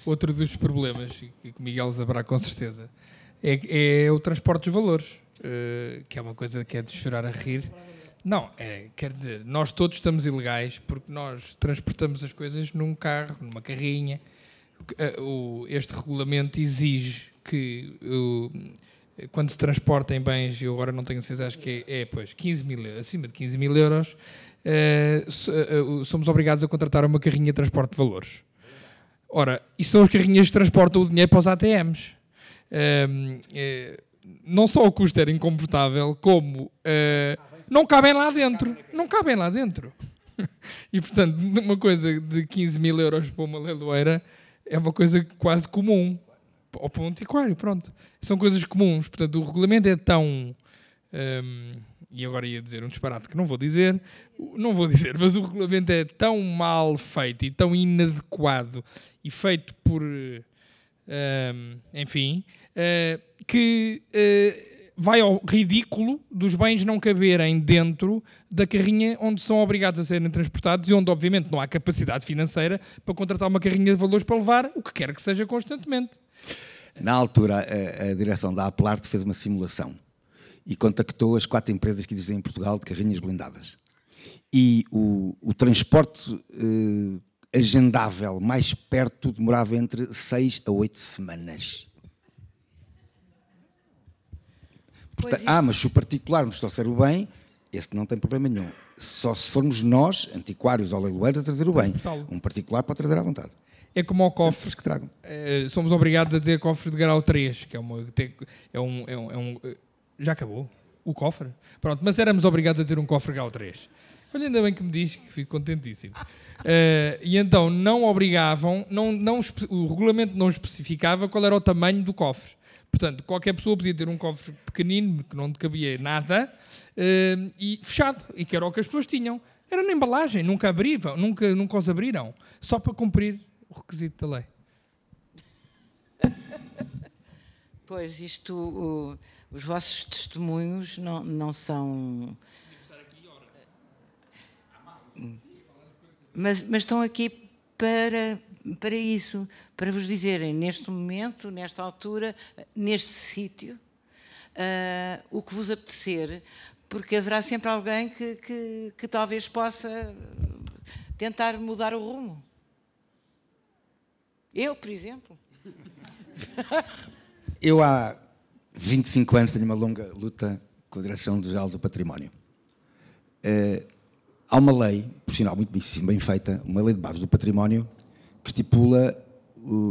Outro dos problemas, que o Miguel saberá com certeza, é o transporte dos valores, que é uma coisa que é de chorar a rir. Não, quer dizer, nós todos estamos ilegais porque nós transportamos as coisas num carro, numa carrinha. Este regulamento exige que quando se transportem bens, eu agora não tenho certeza, acho que pois, 15 mil euros, acima de 15 mil euros, somos obrigados a contratar uma carrinha de transporte de valores. Ora, e são as carrinhas que transportam o dinheiro para os ATMs. Não só o custo era incomportável, como não cabem lá dentro. Não cabem lá dentro. E, portanto, uma coisa de 15 mil euros para uma leiloeira é uma coisa quase comum. Ou para um antiquário, pronto. São coisas comuns. Portanto, o regulamento é tão... e agora ia dizer um disparate que não vou dizer, mas o regulamento é tão mal feito e tão inadequado e feito por... enfim... que vai ao ridículo dos bens não caberem dentro da carrinha onde são obrigados a serem transportados e onde, obviamente, não há capacidade financeira para contratar uma carrinha de valores para levar o que quer que seja constantemente. Na altura, a direção da Apelarte fez uma simulação e contactou as 4 empresas que existem em Portugal de carrinhas blindadas. E o transporte agendável mais perto demorava entre 6 a 8 semanas. Portanto, mas se o particular nos trouxer o bem, esse não tem problema nenhum. Só se formos nós, antiquários ou leiloeiros, a trazer o bem. Um particular pode trazer à vontade. É como ao cofre. Que tragam. Somos obrigados a ter cofres de grau 3, que já acabou o cofre. Pronto, mas éramos obrigados a ter um cofre grau 3. Olha, ainda bem que me diz, que fico contentíssimo. E então não obrigavam, o regulamento não especificava qual era o tamanho do cofre. Portanto, qualquer pessoa podia ter um cofre pequenino, que não cabia nada, e fechado, e que era o que as pessoas tinham. Era na embalagem, nunca os abriram, só para cumprir o requisito da lei. Pois, os vossos testemunhos não são... Mas estão aqui para isso, para vos dizerem, neste momento, nesta altura, neste sítio, o que vos apetecer, porque haverá sempre alguém que talvez possa tentar mudar o rumo. Eu, por exemplo. Eu há 25 anos tenho uma longa luta com a Direção-Geral do Património. Há uma lei, por sinal muito bem feita, uma lei de base do património, que estipula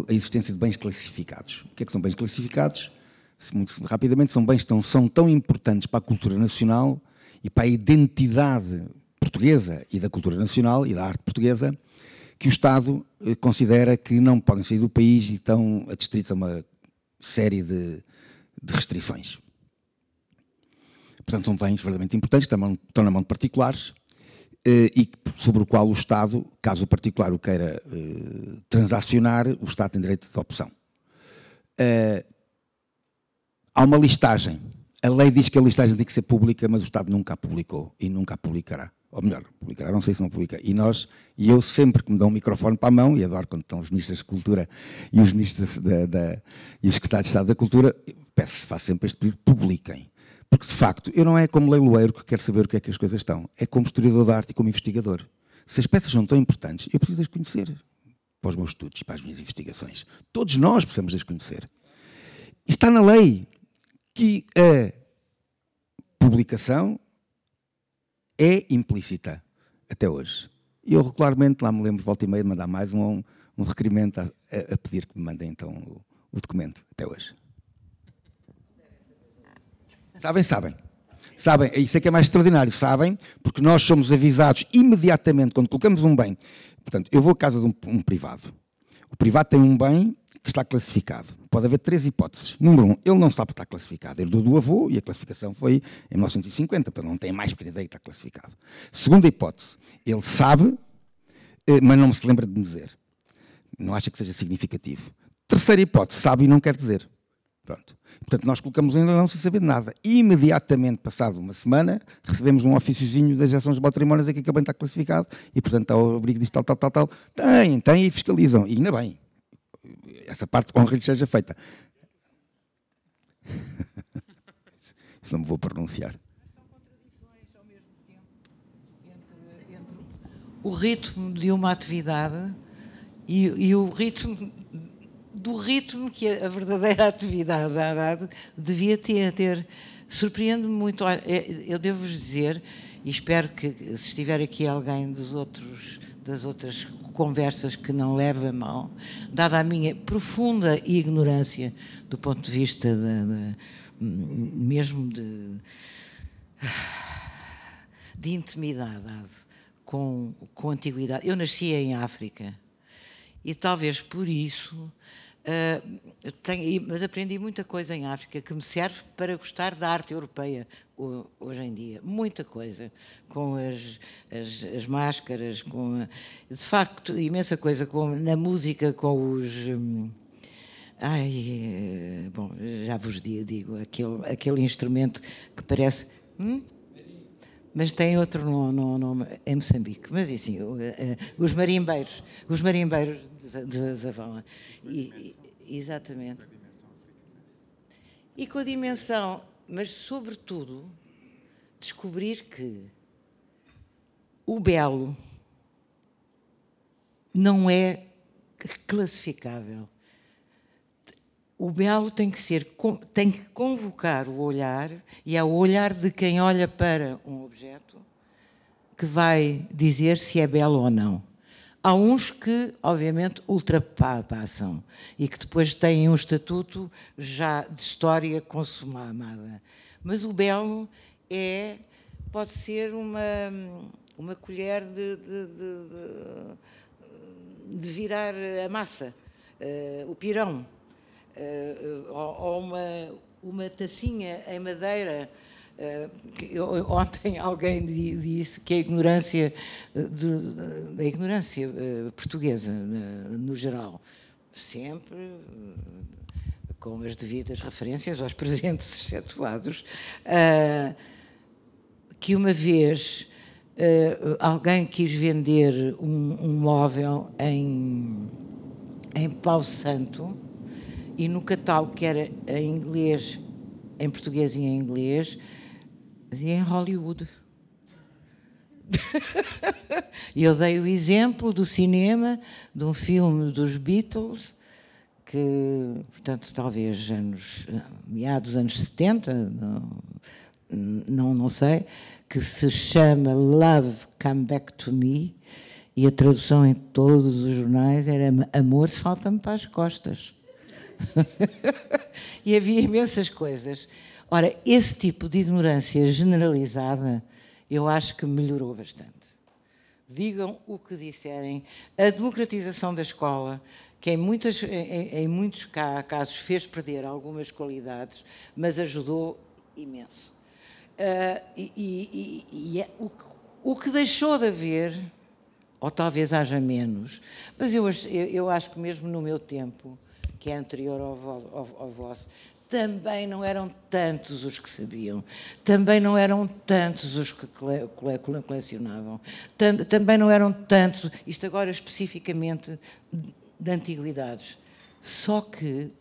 a existência de bens classificados. O que é que são bens classificados? Muito rapidamente, são bens que são tão importantes para a cultura nacional e para a identidade portuguesa e da cultura nacional e da arte portuguesa, que o Estado considera que não podem sair do país e estão adstritos a uma série de restrições. Portanto, são bens verdadeiramente importantes, que estão na mão de particulares, e sobre o qual o Estado, caso o particular o queira transacionar, o Estado tem direito de opção. Há uma listagem. A lei diz que a listagem tem que ser pública, mas o Estado nunca a publicou e nunca a publicará. Ou melhor, publicará, não sei se não publica. E eu sempre que me dão um microfone para a mão, e adoro quando estão os ministros da Cultura e os ministros e os secretários de Estado da Cultura, faço sempre este pedido, publiquem. Porque, de facto, eu não é como leiloeiro que quero saber o que é que as coisas estão. É como historiador de arte e como investigador. Se as peças são tão importantes, eu preciso de as conhecer para os meus estudos, para as minhas investigações. Todos nós precisamos de as conhecer. Está na lei que a publicação é implícita até hoje. E eu regularmente, lá me lembro, volta e meia, de mandar mais um requerimento a pedir que me mandem então o documento, até hoje. Sabem. Sabem, isso é que é mais extraordinário, sabem? Porque nós somos avisados imediatamente quando colocamos um bem. Portanto, eu vou à casa de um privado. O privado tem um bem que está classificado. Pode haver 3 hipóteses. Número 1, ele não sabe que está classificado. Ele do avô e a classificação foi em 1950, portanto não tem mais pequena ideia que está classificado. Segunda hipótese, ele sabe, mas não se lembra de me dizer. Não acha que seja significativo. Terceira hipótese, sabe e não quer dizer. Pronto. Portanto, nós colocamos em leilão sem saber de nada. E, imediatamente, passado uma semana, recebemos um ofíciozinho das ações de patrimónios aqui que o bem está classificado e, portanto, está o abrigo disto, tal. Tem e fiscalizam. E ainda bem. Essa parte honra-lhes seja feita. Isso não me vou pronunciar. São contradições ao mesmo tempo entre o ritmo de uma atividade e o ritmo do ritmo que a verdadeira atividade devia ter. Surpreende-me muito. Eu devo-vos dizer, e espero que, se estiver aqui alguém das outras conversas que não leva a mal, dada a minha profunda ignorância do ponto de vista mesmo de intimidade com a antiguidade. Eu nasci em África e talvez por isso mas aprendi muita coisa em África que me serve para gostar da arte europeia hoje em dia. Muita coisa. Com as máscaras, de facto, imensa coisa. Na música, com os... bom, já vos digo, aquele instrumento que parece... Mas tem outro nome em Moçambique. Mas assim, os marimbeiros de Zavala. Exatamente. E com a dimensão, mas sobretudo, descobrir que o belo não é classificável. O belo tem que convocar o olhar, e é o olhar de quem olha para um objeto que vai dizer se é belo ou não. Há uns que, obviamente, ultrapassam e que depois têm um estatuto já de história consumada. Mas o belo pode ser uma colher de virar a massa, o pirão. Ou uma tacinha em madeira. Ontem alguém disse que a ignorância portuguesa, no geral, sempre com as devidas referências aos presentes excetuados, que uma vez alguém quis vender um móvel em Pau Santo, e no catálogo, que era em inglês, em português e em inglês, dizia em Hollywood. E eu dei o exemplo do cinema, de um filme dos Beatles, que, portanto, talvez meados dos anos 70, não sei, que se chama Love Come Back to Me, e a tradução em todos os jornais era Amor, salta-me para as costas. E havia imensas coisas. Ora, esse tipo de ignorância generalizada, eu acho que melhorou bastante. Digam o que disserem. A democratização da escola, que em muitos casos fez perder algumas qualidades, mas ajudou imenso. O que deixou de haver, ou talvez haja menos, mas eu acho que mesmo no meu tempo, que é anterior ao vosso, também não eram tantos os que sabiam, também não eram tantos os que colecionavam, também não eram tantos, isto agora especificamente de antiguidades. Só que,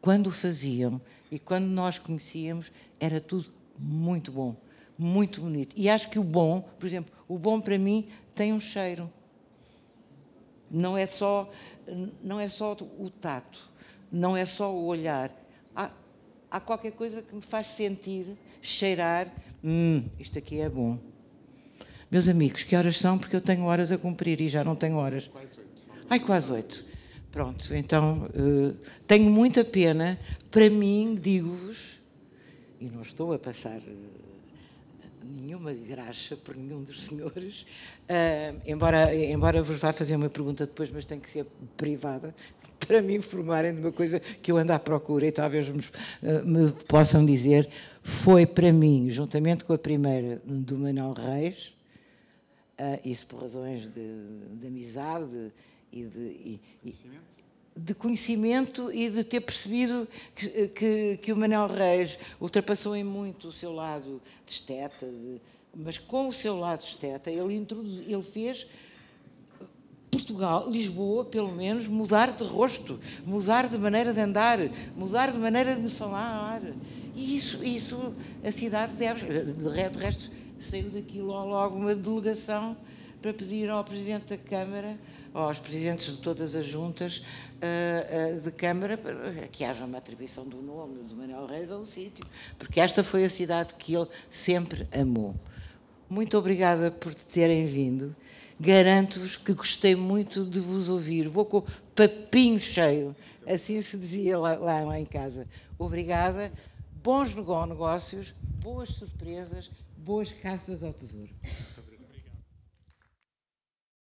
quando o faziam e quando nós conhecíamos, era tudo muito bom, muito bonito. E acho que o bom, por exemplo, o bom para mim tem um cheiro. Não é só o tato, não é só o olhar. Há qualquer coisa que me faz sentir, cheirar, isto aqui é bom. Meus amigos, que horas são? Porque eu tenho horas a cumprir e já não tenho horas. Quase 8. Ai, quase 8. Pronto, então tenho muita pena. Para mim, digo-vos, e não estou a passar nenhuma graxa por nenhum dos senhores, embora vos vá fazer uma pergunta depois, mas tem que ser privada, para me informarem de uma coisa que eu ando à procura e talvez me possam dizer. Foi para mim, juntamente com a primeira do Manuel Reis, isso por razões de amizade e de conhecimento e de ter percebido que o Manuel Reis ultrapassou em muito o seu lado de esteta, mas com o seu lado de esteta ele fez Portugal, Lisboa, pelo menos, mudar de rosto, mudar de maneira de andar, mudar de maneira de falar. E isso a cidade deve. De resto, saiu daquilo logo uma delegação para pedir ao Presidente da Câmara, aos presidentes de todas as juntas de Câmara, que haja uma atribuição do nome do Manuel Reis ao sítio, porque esta foi a cidade que ele sempre amou. Muito obrigada por terem vindo. Garanto-vos que gostei muito de vos ouvir. Vou com o papinho cheio, assim se dizia lá em casa. Obrigada. Bons negócios, boas surpresas, boas caças ao tesouro.